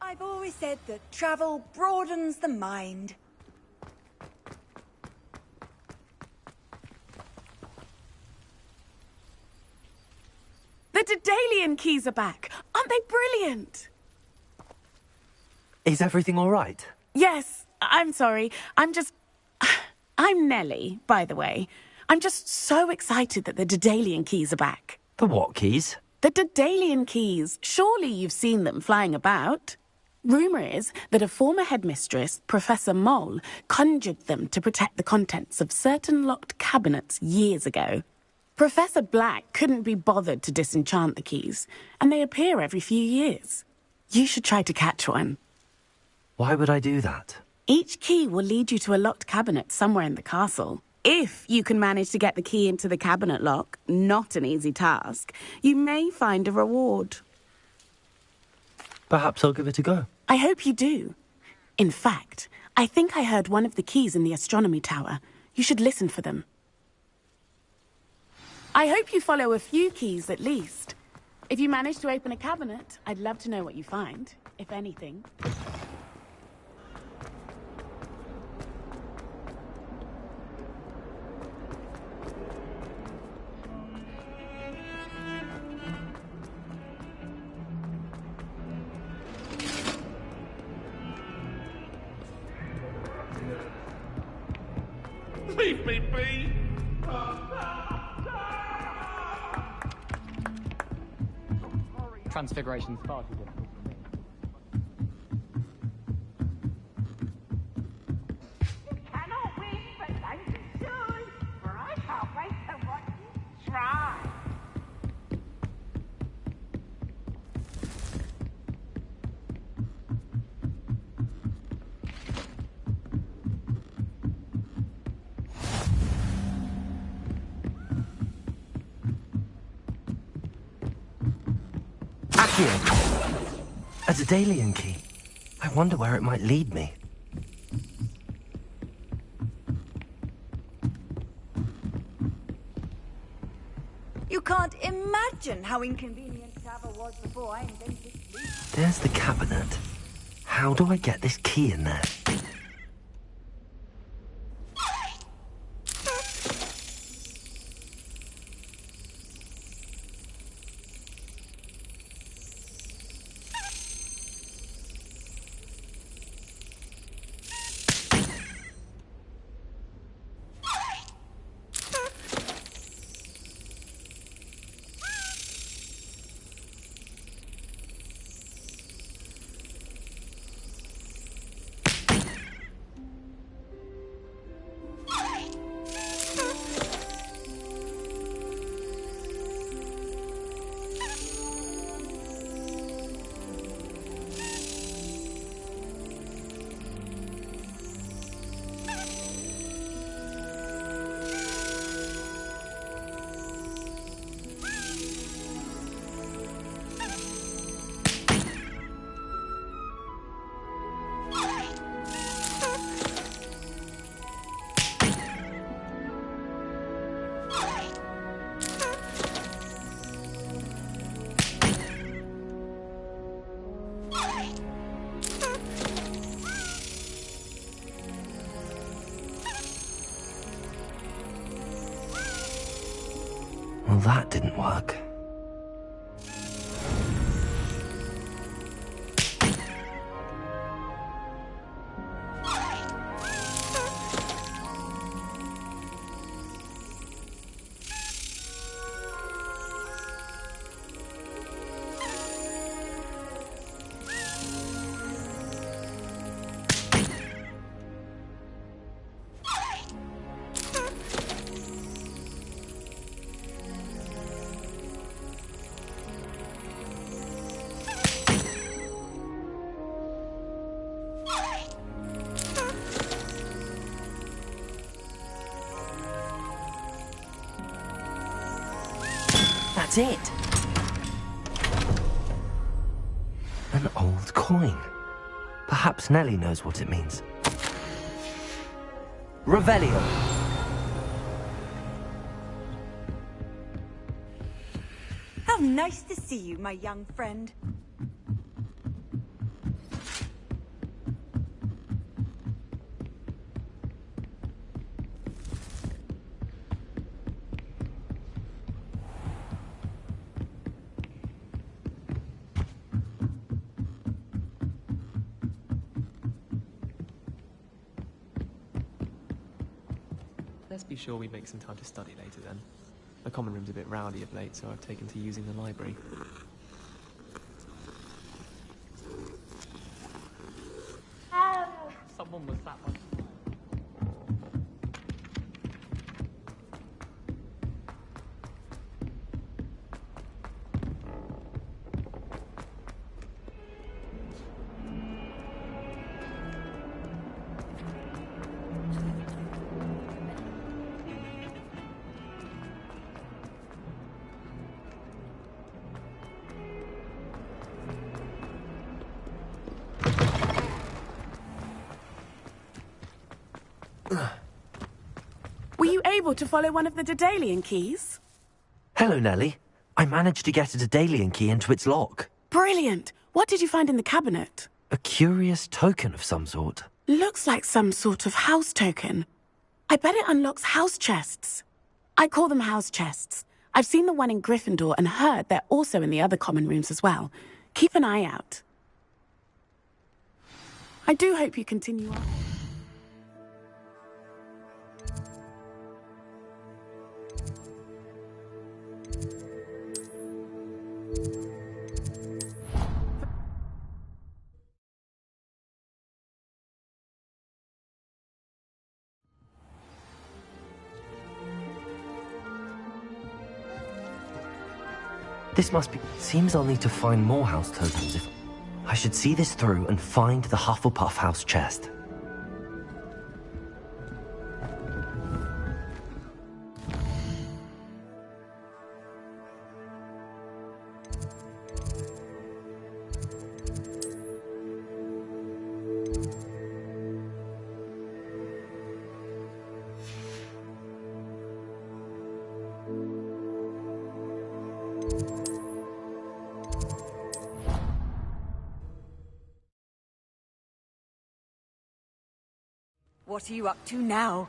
I've always said that travel broadens the mind. The Daedalian keys are back. Aren't they brilliant? Is everything all right? Yes, I'm sorry. I'm Nellie, by the way. I'm just so excited that the Daedalian keys are back. The what keys? The Daedalian keys. Surely you've seen them flying about. Rumour is that a former headmistress, Professor Moll, conjured them to protect the contents of certain locked cabinets years ago. Professor Black couldn't be bothered to disenchant the keys, and they appear every few years. You should try to catch one. Why would I do that? Each key will lead you to a locked cabinet somewhere in the castle. If you can manage to get the key into the cabinet lock, not an easy task, you may find a reward. Perhaps I'll give it a go. I hope you do. In fact, I think I heard one of the keys in the astronomy tower. You should listen for them. I hope you follow a few keys at least. If you manage to open a cabinet, I'd love to know what you find, if anything. Leave me be! Transfiguration's far too difficult for me. Cannot win, but don't be soon, for I can't wait to watch you try. A Daedalian key. I wonder where it might lead me. You can't imagine how inconvenient travel was before I invented sleep. There's the cabinet. How do I get this key in there? Well, that didn't work. That's it. An old coin. Perhaps Nellie knows what it means. Revelio. How nice to see you, my young friend. best be sure we make some time to study later then. The common room's a bit rowdy of late, so I've taken to using the library. Someone was that one. Were you able to follow one of the Daedalian keys? Hello, Nellie. I managed to get a Daedalian key into its lock. Brilliant! What did you find in the cabinet? A curious token of some sort. Looks like some sort of house token. I bet it unlocks house chests. I call them house chests. I've seen the one in Gryffindor and heard they're also in the other common rooms as well. Keep an eye out. I do hope you continue on. This must be... Seems I'll need to find more house tokens if... I should see this through and find the Hufflepuff house chest. What are you up to now?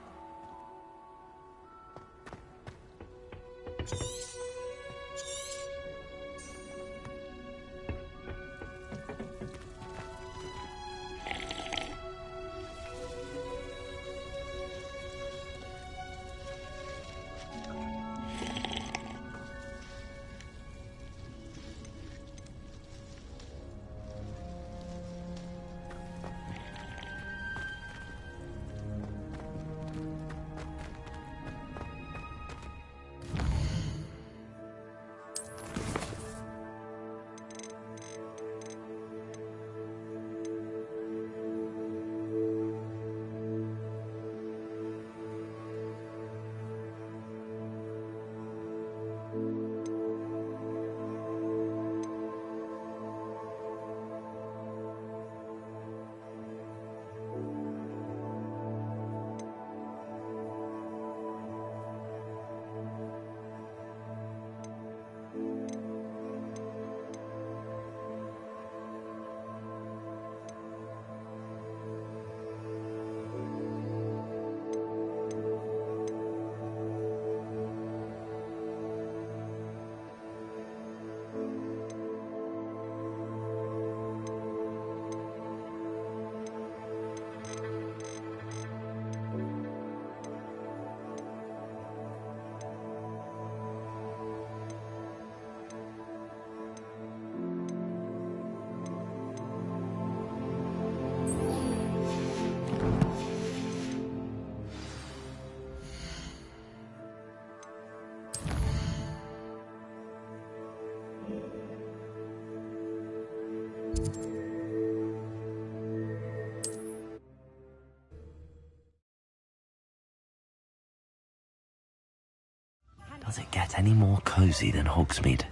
Does it get any more cozy than Hogsmeade?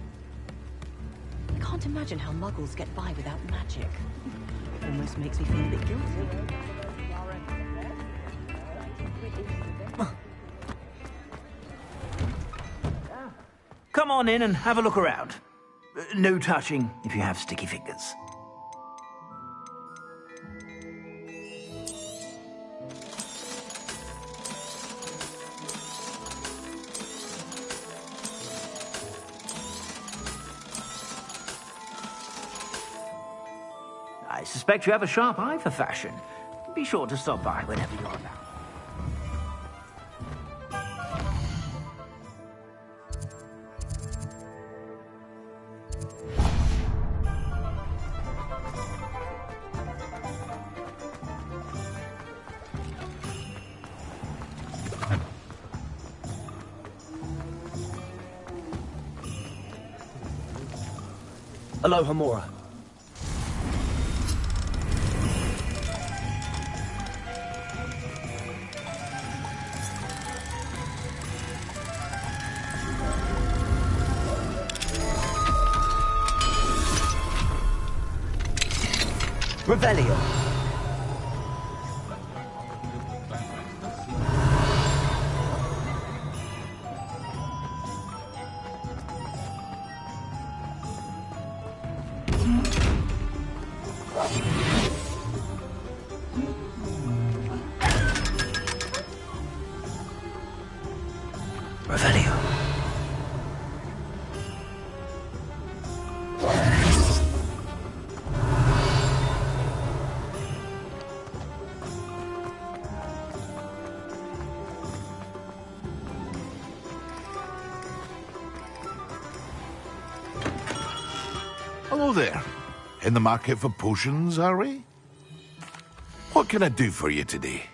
I can't imagine how muggles get by without magic. Almost makes me feel a bit guilty. Come on in and have a look around. No touching if you have sticky fingers. I suspect you have a sharp eye for fashion. Be sure to stop by whenever you're about. Aloha Mora. Revelio. Revelio. Hello there. In the market for potions, are we? What can I do for you today?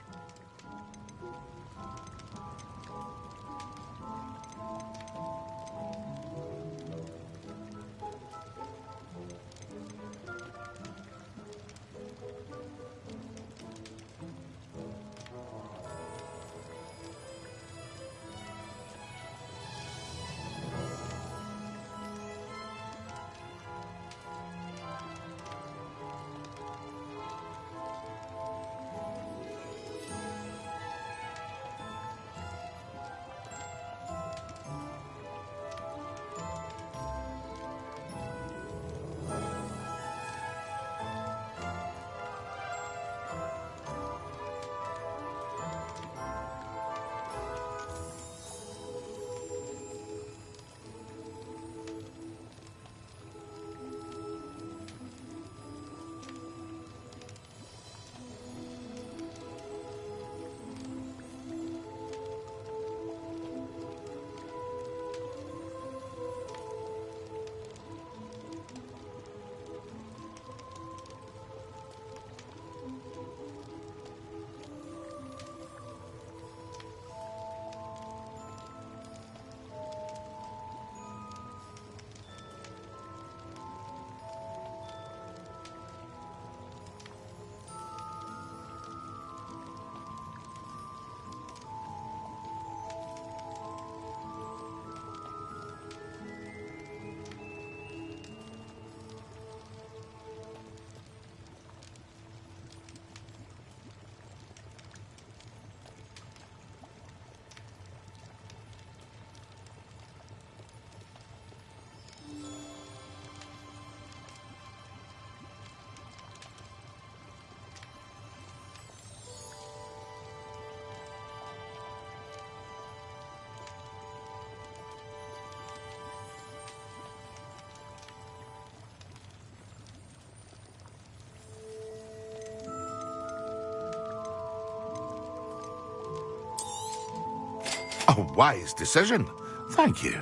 A wise decision. Thank you.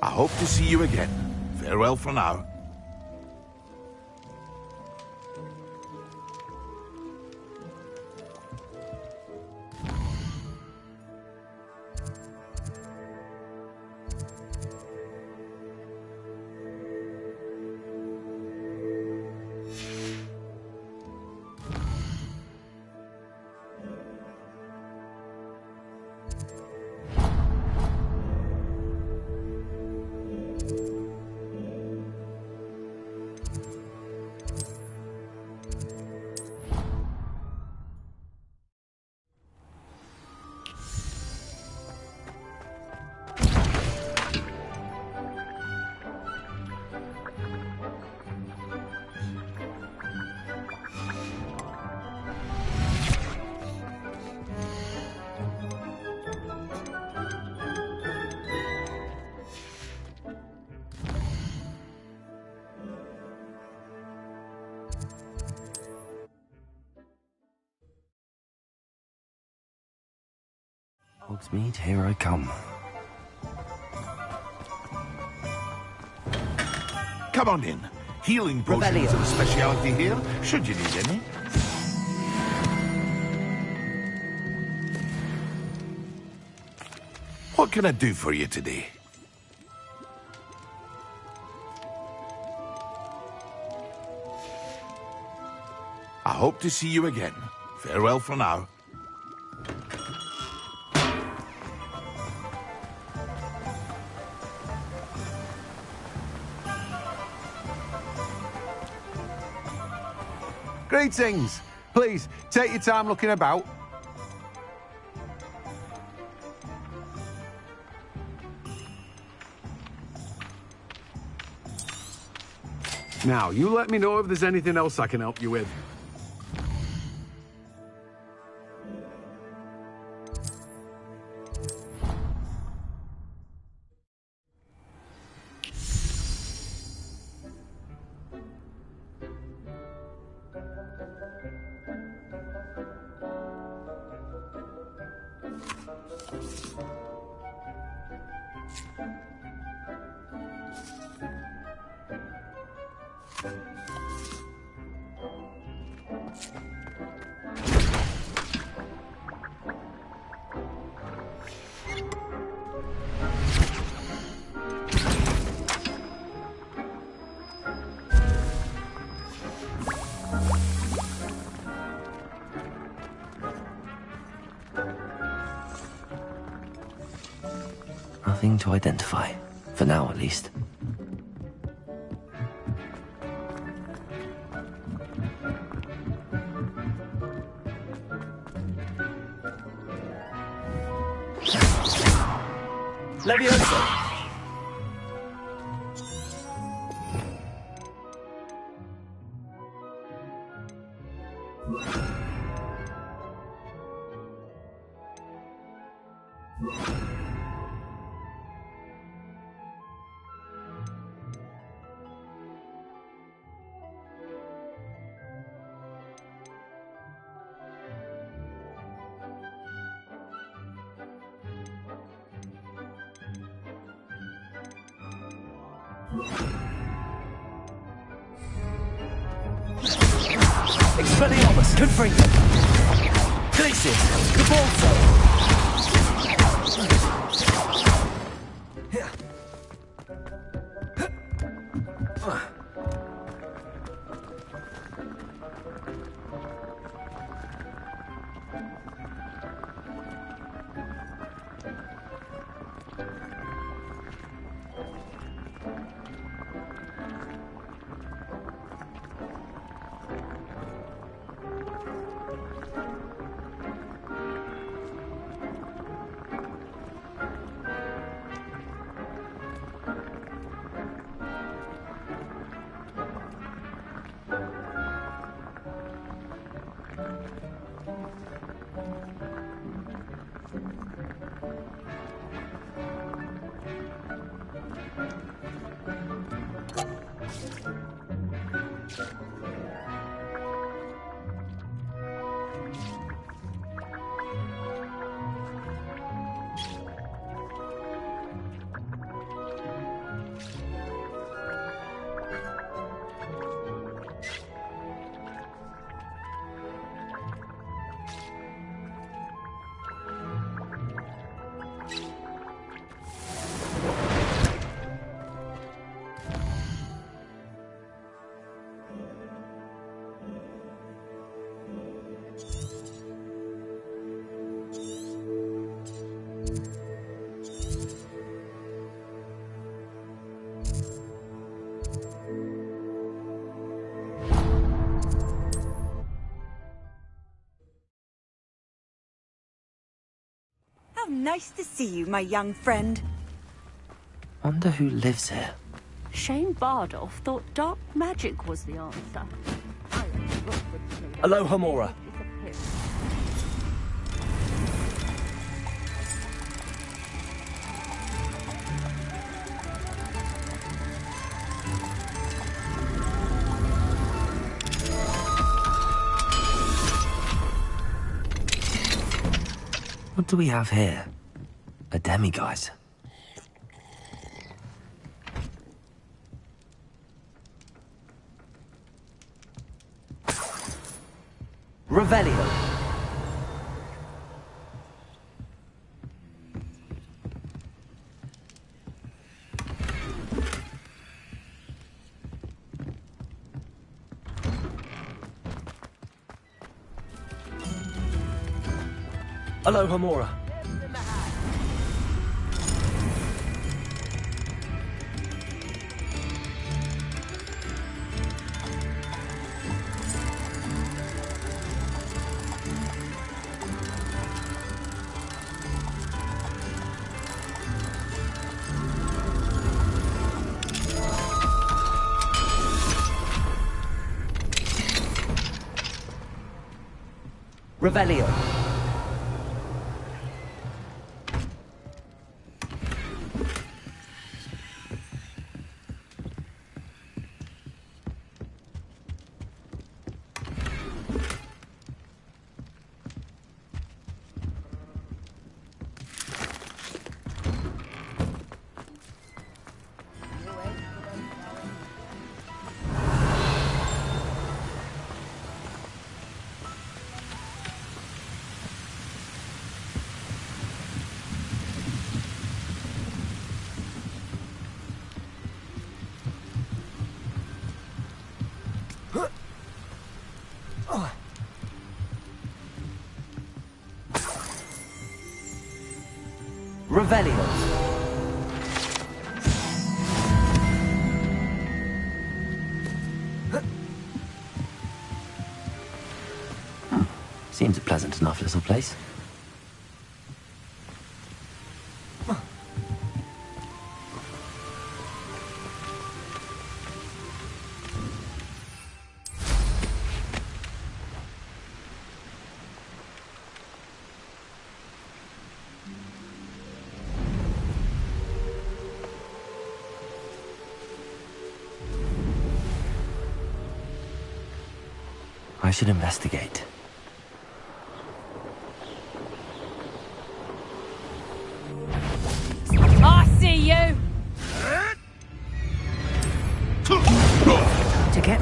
I hope to see you again. Farewell for now. Hogsmeade, here I come. Come on in. Healing potions are a speciality here, should you need any. What can I do for you today? hope to see you again. Farewell for now. Greetings. Please, take your time looking about. Now, you let me know if there's anything else I can help you with. Nothing to identify, for now at least. Leviosa! Expelliarmus, Confringo! Glacius, Cabalso! How nice to see you, my young friend. Wonder who lives here. Shane Bardolph thought dark magic was the answer. Aloha Mora. What do we have here? A demiguise. Revelio. Alohomora. Revelio. Revelio. Seems a pleasant enough little place. I should investigate. I see you! To get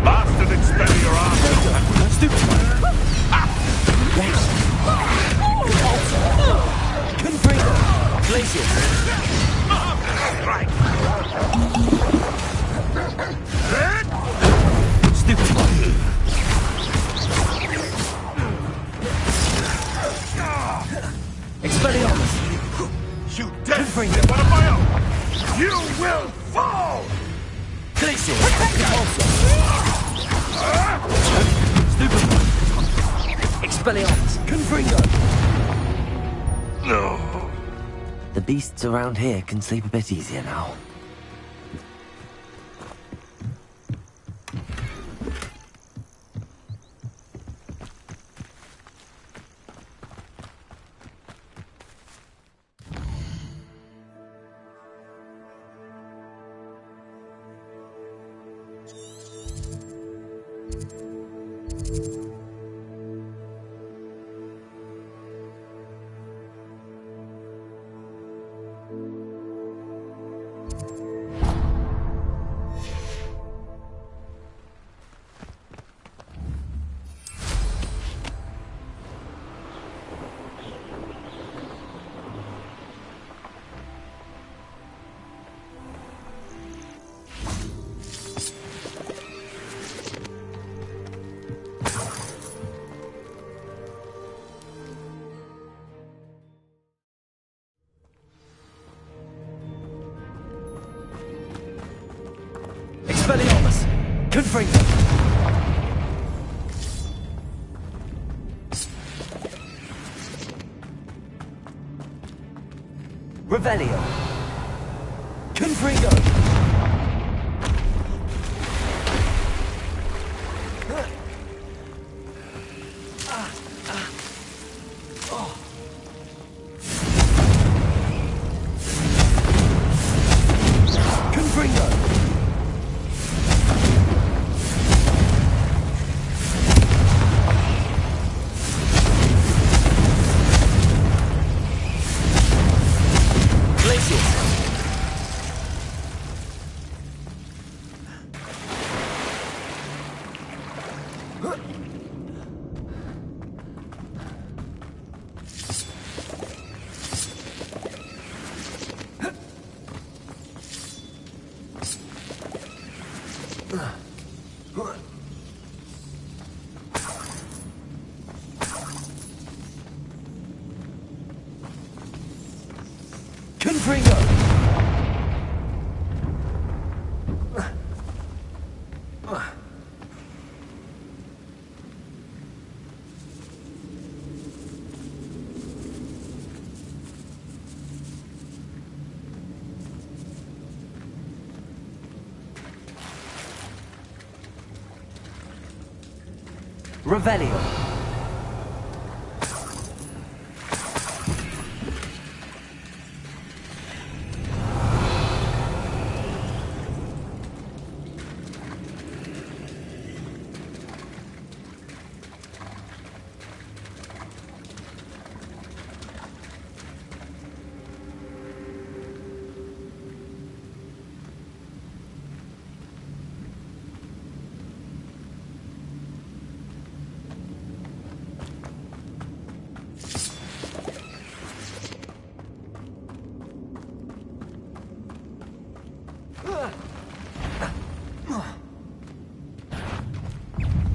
Bastard, expel your arm! Confringo. Glacius. Right. Stupid one. Expelliarmus. You dead bring it, one of my own! You will fall! Glacius. Stupid one. Expelliarmus. Confringo. No. The beasts around here can sleep a bit easier now. Expelliarmus. Confringo. Revelio. Confringo. Confringo. Confringo! Revelio.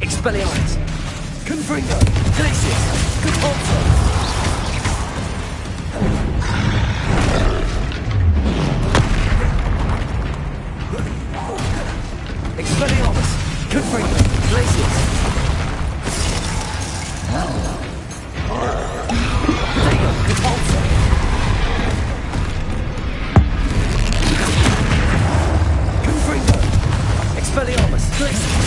Expelliarmus! Confringo! Glacius! Capulso! Expelliarmus! Confringo! Glacius! Potato! Capulso! Confringo! Expelliarmus! Glacius!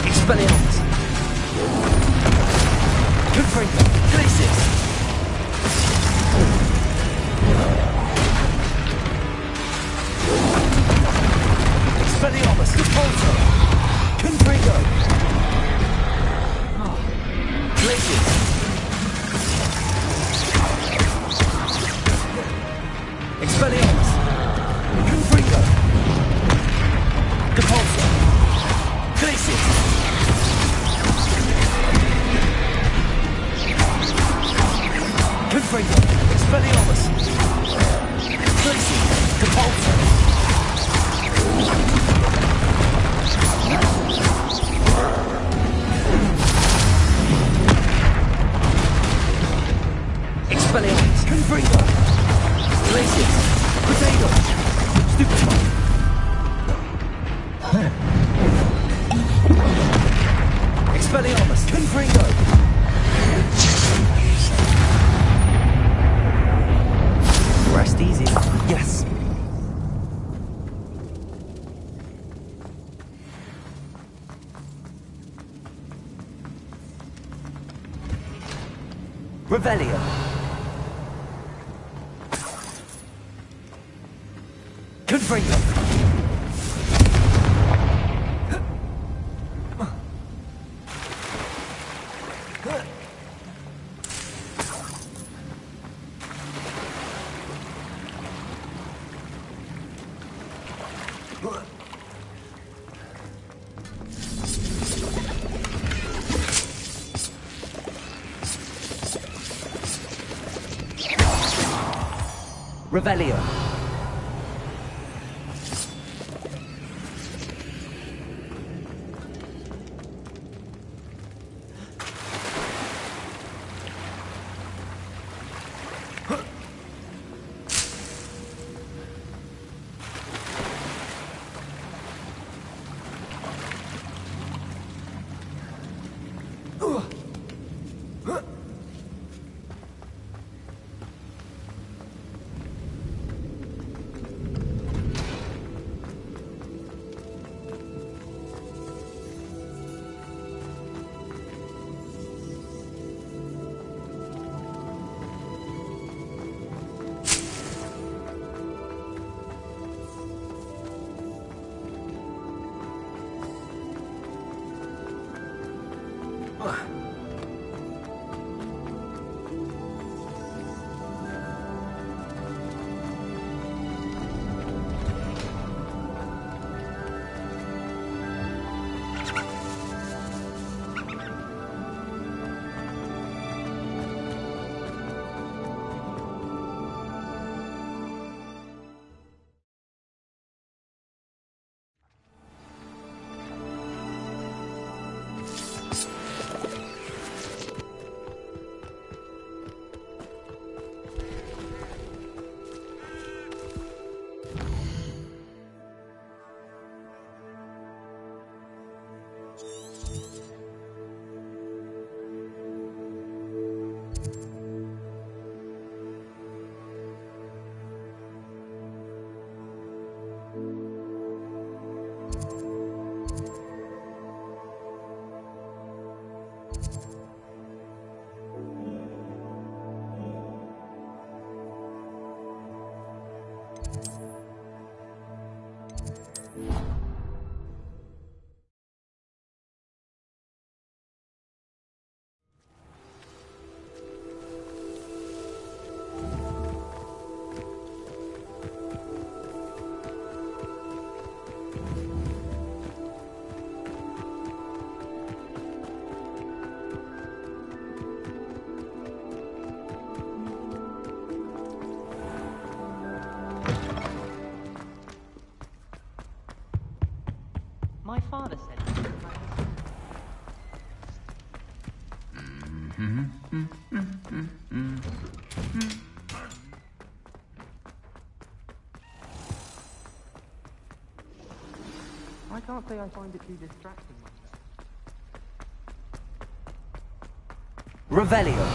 Expelliarmus! Confringo! Glacius! Expelliarmus! Capulso! Confringo! Glacius! Expelliarmus! Confringo! Capulso! Glacius! Confringo! Expelliarmus! Glacius! Capulso! Expelliarmus! Confringo! Glacius! Potato! Stupefy! Expelliarmus! Confringo! Rest easy. Yes. Revelio. Confringo. Revelio. My father said... I can't say I find it too distracting myself. Revelio.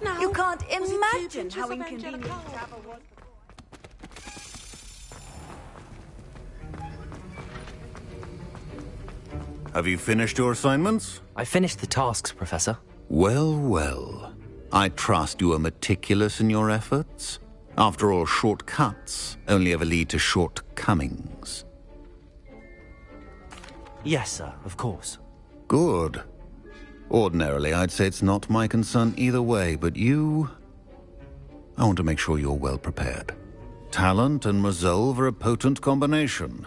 Now, you can't imagine how inconvenient travel was. Have you finished your assignments? I finished the tasks, Professor. Well, well. I trust you are meticulous in your efforts. After all, shortcuts only ever lead to shortcomings. Yes, sir, of course. Good. Ordinarily, I'd say it's not my concern either way, but you... I want to make sure you're well prepared. Talent and resolve are a potent combination.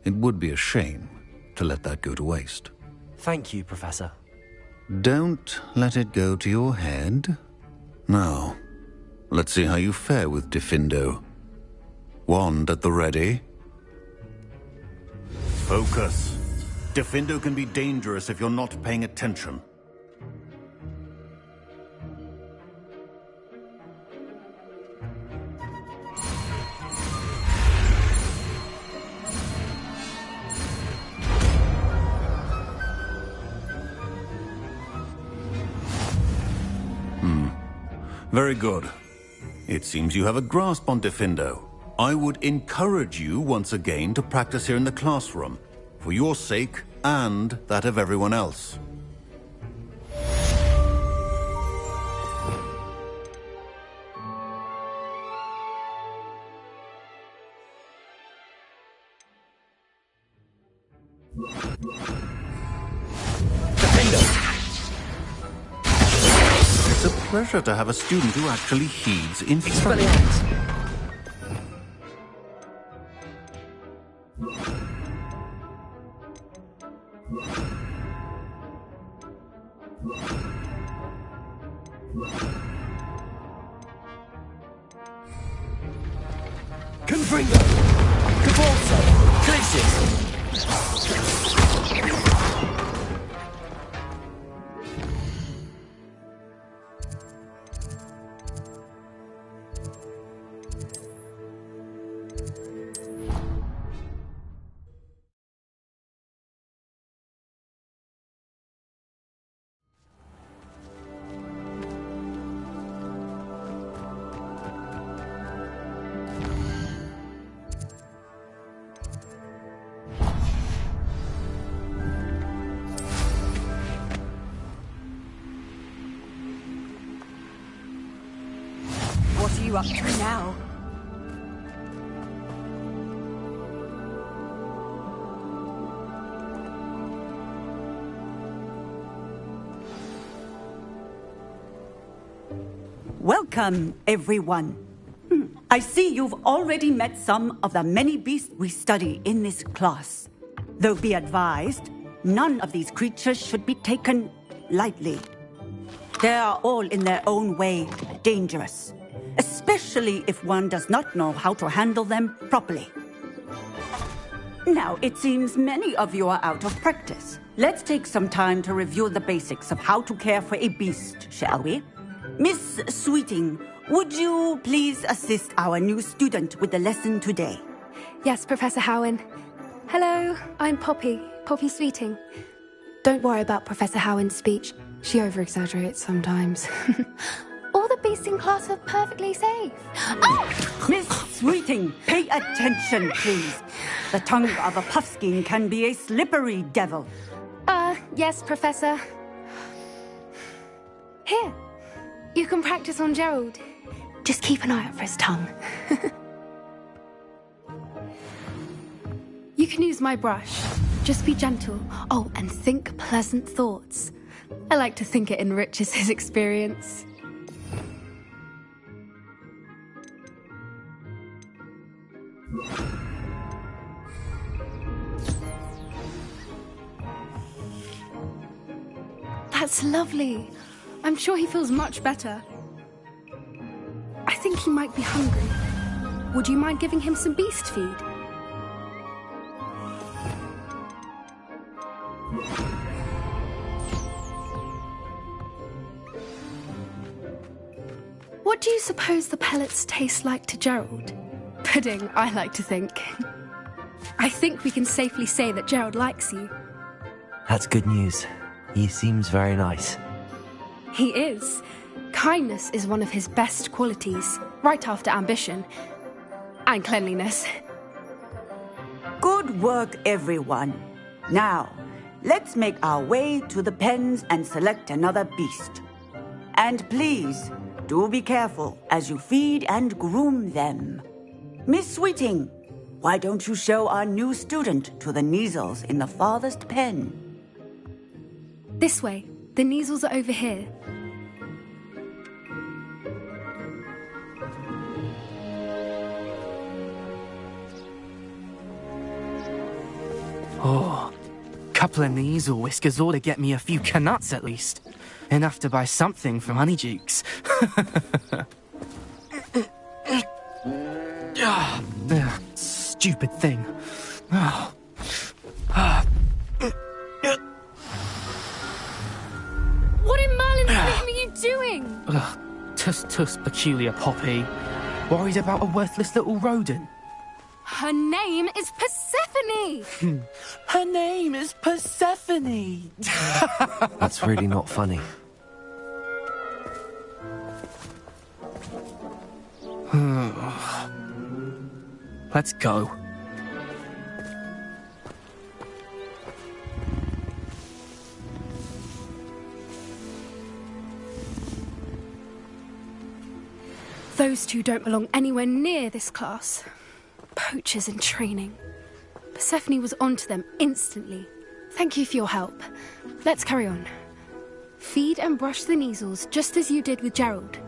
It would be a shame to let that go to waste. Thank you, Professor. Don't let it go to your head. Now, let's see how you fare with Diffindo. Wand at the ready. Focus. Diffindo can be dangerous if you're not paying attention. Very good. It seems you have a grasp on Diffindo. I would encourage you once again to practice here in the classroom, for your sake and that of everyone else. It's a pleasure to have a student who actually heeds instructions. Confringo! Cabalso! Glacius! What are you up to now? Welcome, everyone. I see you've already met some of the many beasts we study in this class. Though be advised, none of these creatures should be taken lightly. They are all in their own way dangerous, especially if one does not know how to handle them properly. Now, it seems many of you are out of practice. Let's take some time to review the basics of how to care for a beast, shall we? Miss Sweeting, would you please assist our new student with the lesson today? Yes, Professor Howin. Hello, I'm Poppy Sweeting. Don't worry about Professor Howin's speech. She over-exaggerates sometimes. All the beasts in class are perfectly safe. Oh! Miss Sweeting, pay attention, please. The tongue of a puffskein can be a slippery devil. Yes, Professor. Here, you can practice on Gerald. Just keep an eye out for his tongue. You can use my brush. Just be gentle. Oh, and think pleasant thoughts. I like to think it enriches his experience. That's lovely. I'm sure he feels much better. I think he might be hungry. Would you mind giving him some beast feed? What do you suppose the pellets taste like to Gerald? Pudding, I like to think. I think we can safely say that Gerald likes you. That's good news. He seems very nice. He is. Kindness is one of his best qualities, right after ambition. And cleanliness. Good work, everyone. Now, let's make our way to the pens and select another beast. And please, do be careful as you feed and groom them. Miss Sweeting, why don't you show our new student to the Kneazles in the farthest pen? This way. The Kneazles are over here. Oh, couple of Kneazle whiskers ought to get me a few Knuts at least. Enough to buy something from Honeydukes. Stupid thing. What in Merlin's name are you doing? Tuss, peculiar Poppy. Worried about a worthless little rodent. Her name is Persephone! Her name is Persephone! That's really not funny. Let's go. Those two don't belong anywhere near this class. Poachers in training. Persephone was onto them instantly. Thank you for your help. Let's carry on. Feed and brush the Kneazles just as you did with Gerald.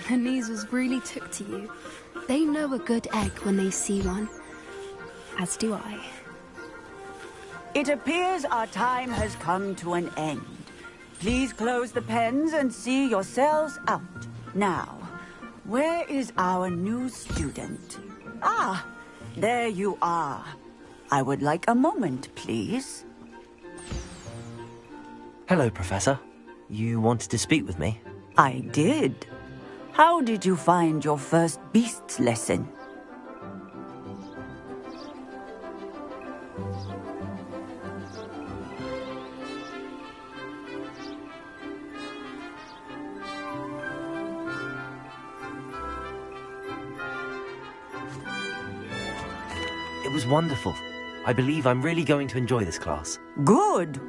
The Kneazles really took to you. They know a good egg when they see one. As do I. It appears our time has come to an end. Please close the pens and see yourselves out. Now, where is our new student? Ah, there you are. I would like a moment, please. Hello, Professor. You wanted to speak with me? I did. How did you find your first beasts lesson? It was wonderful. I believe I'm really going to enjoy this class. Good.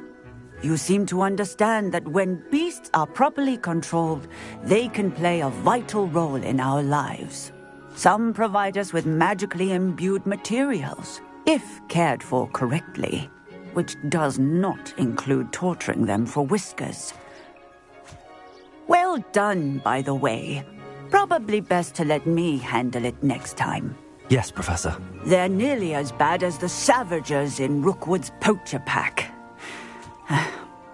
You seem to understand that when beasts are properly controlled, they can play a vital role in our lives. Some provide us with magically imbued materials, if cared for correctly, which does not include torturing them for whiskers. Well done, by the way. Probably best to let me handle it next time. Yes, Professor. They're nearly as bad as the Savagers in Rookwood's poacher pack.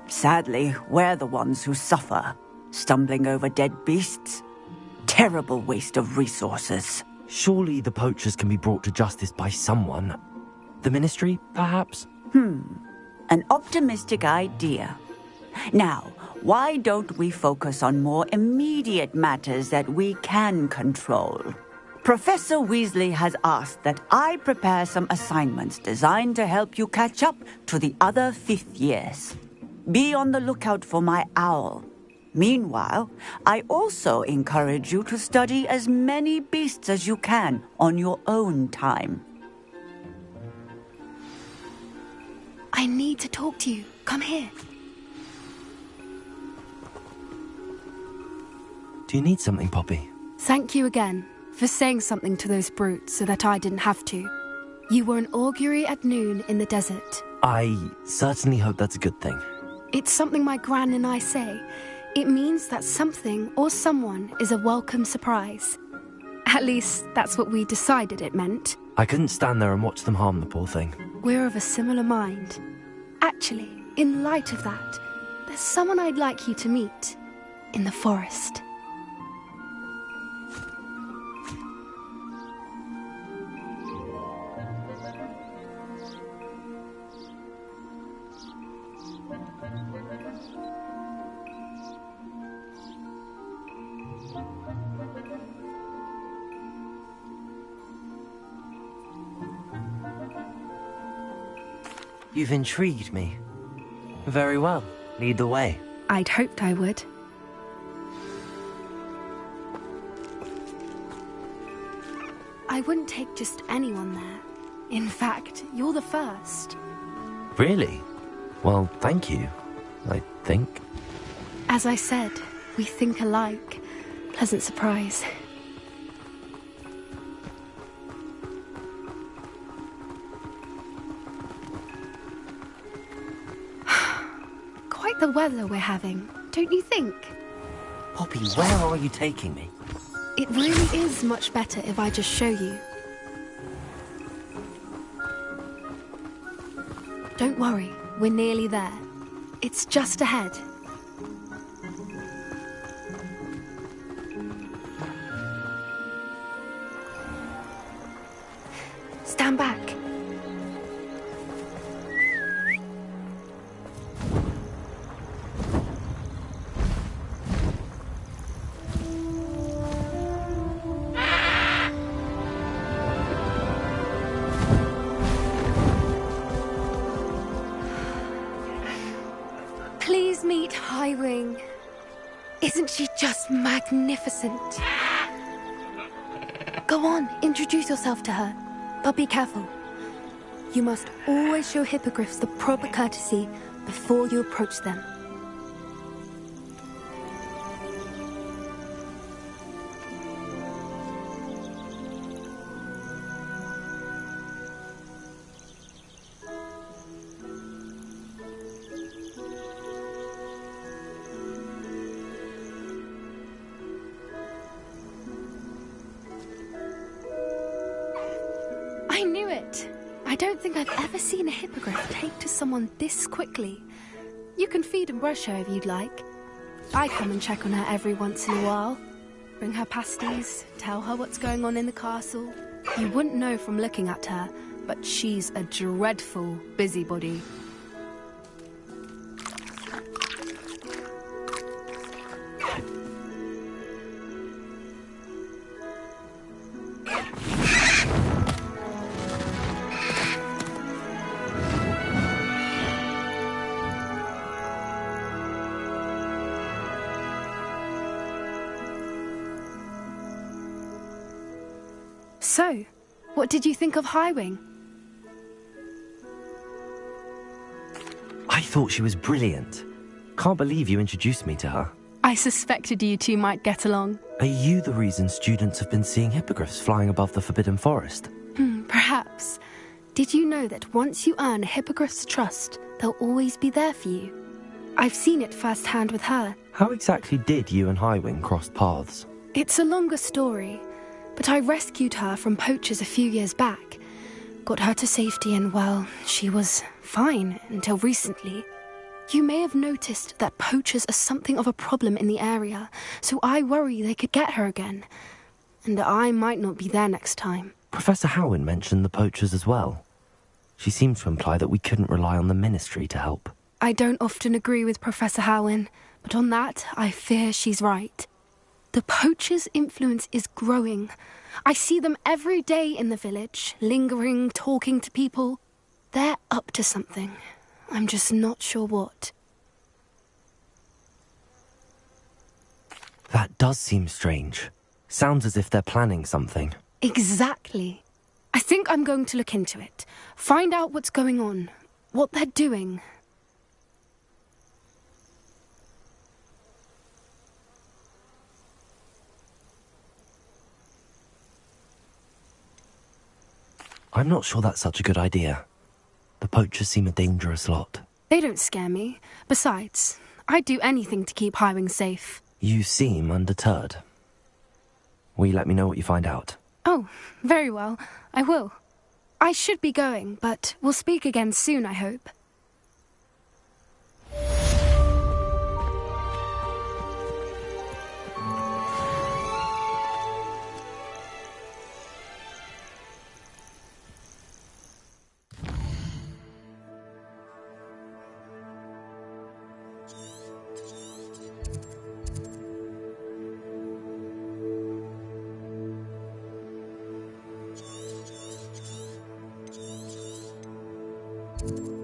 Sadly, we're the ones who suffer, stumbling over dead beasts. Terrible waste of resources. Surely the poachers can be brought to justice by someone. The Ministry, perhaps? An optimistic idea. Now, why don't we focus on more immediate matters that we can control? Professor Weasley has asked that I prepare some assignments designed to help you catch up to the other fifth years. Be on the lookout for my owl. Meanwhile, I also encourage you to study as many beasts as you can on your own time. I need to talk to you. Come here. Do you need something, Poppy? Thank you again for saying something to those brutes so that I didn't have to. You were an augury at noon in the desert. I certainly hope that's a good thing. It's something my gran and I say. It means that something or someone is a welcome surprise. At least, that's what we decided it meant. I couldn't stand there and watch them harm the poor thing. We're of a similar mind. Actually, in light of that, there's someone I'd like you to meet. In the forest. You've intrigued me. Very well. Lead the way. I'd hoped I would. I wouldn't take just anyone there. In fact, you're the first. Really? Well, thank you, I think. As I said, we think alike. Pleasant surprise. Quite the weather we're having, don't you think? Poppy, where are you taking me? It really is much better if I just show you. Don't worry, we're nearly there. It's just ahead. Stand back. Please meet Highwing. Isn't she just magnificent? Go on, introduce yourself to her. But be careful. You must always show hippogriffs the proper courtesy before you approach them. I knew it! I don't think I've ever seen a hippogriff take to someone this quickly. You can feed and brush her if you'd like. I come and check on her every once in a while. Bring her pasties, tell her what's going on in the castle. You wouldn't know from looking at her, but she's a dreadful busybody. So, what did you think of Highwing? I thought she was brilliant. Can't believe you introduced me to her. I suspected you two might get along. Are you the reason students have been seeing hippogriffs flying above the Forbidden Forest? Perhaps. Did you know that once you earn a hippogriff's trust, they'll always be there for you? I've seen it firsthand with her. How exactly did you and Highwing cross paths? It's a longer story, but I rescued her from poachers a few years back. Got her to safety and, well, she was fine until recently. You may have noticed that poachers are something of a problem in the area, so I worry they could get her again. And I might not be there next time. Professor Howin mentioned the poachers as well. She seemed to imply that we couldn't rely on the Ministry to help. I don't often agree with Professor Howin, but on that, I fear she's right. The poachers' influence is growing. I see them every day in the village, lingering, talking to people. They're up to something. I'm just not sure what. That does seem strange. Sounds as if they're planning something. Exactly. I think I'm going to look into it. Find out what's going on. What they're doing. I'm not sure that's such a good idea. The poachers seem a dangerous lot. They don't scare me. Besides, I'd do anything to keep Highwing safe. You seem undeterred. Will you let me know what you find out? Oh, very well. I will. I should be going, but we'll speak again soon, I hope. you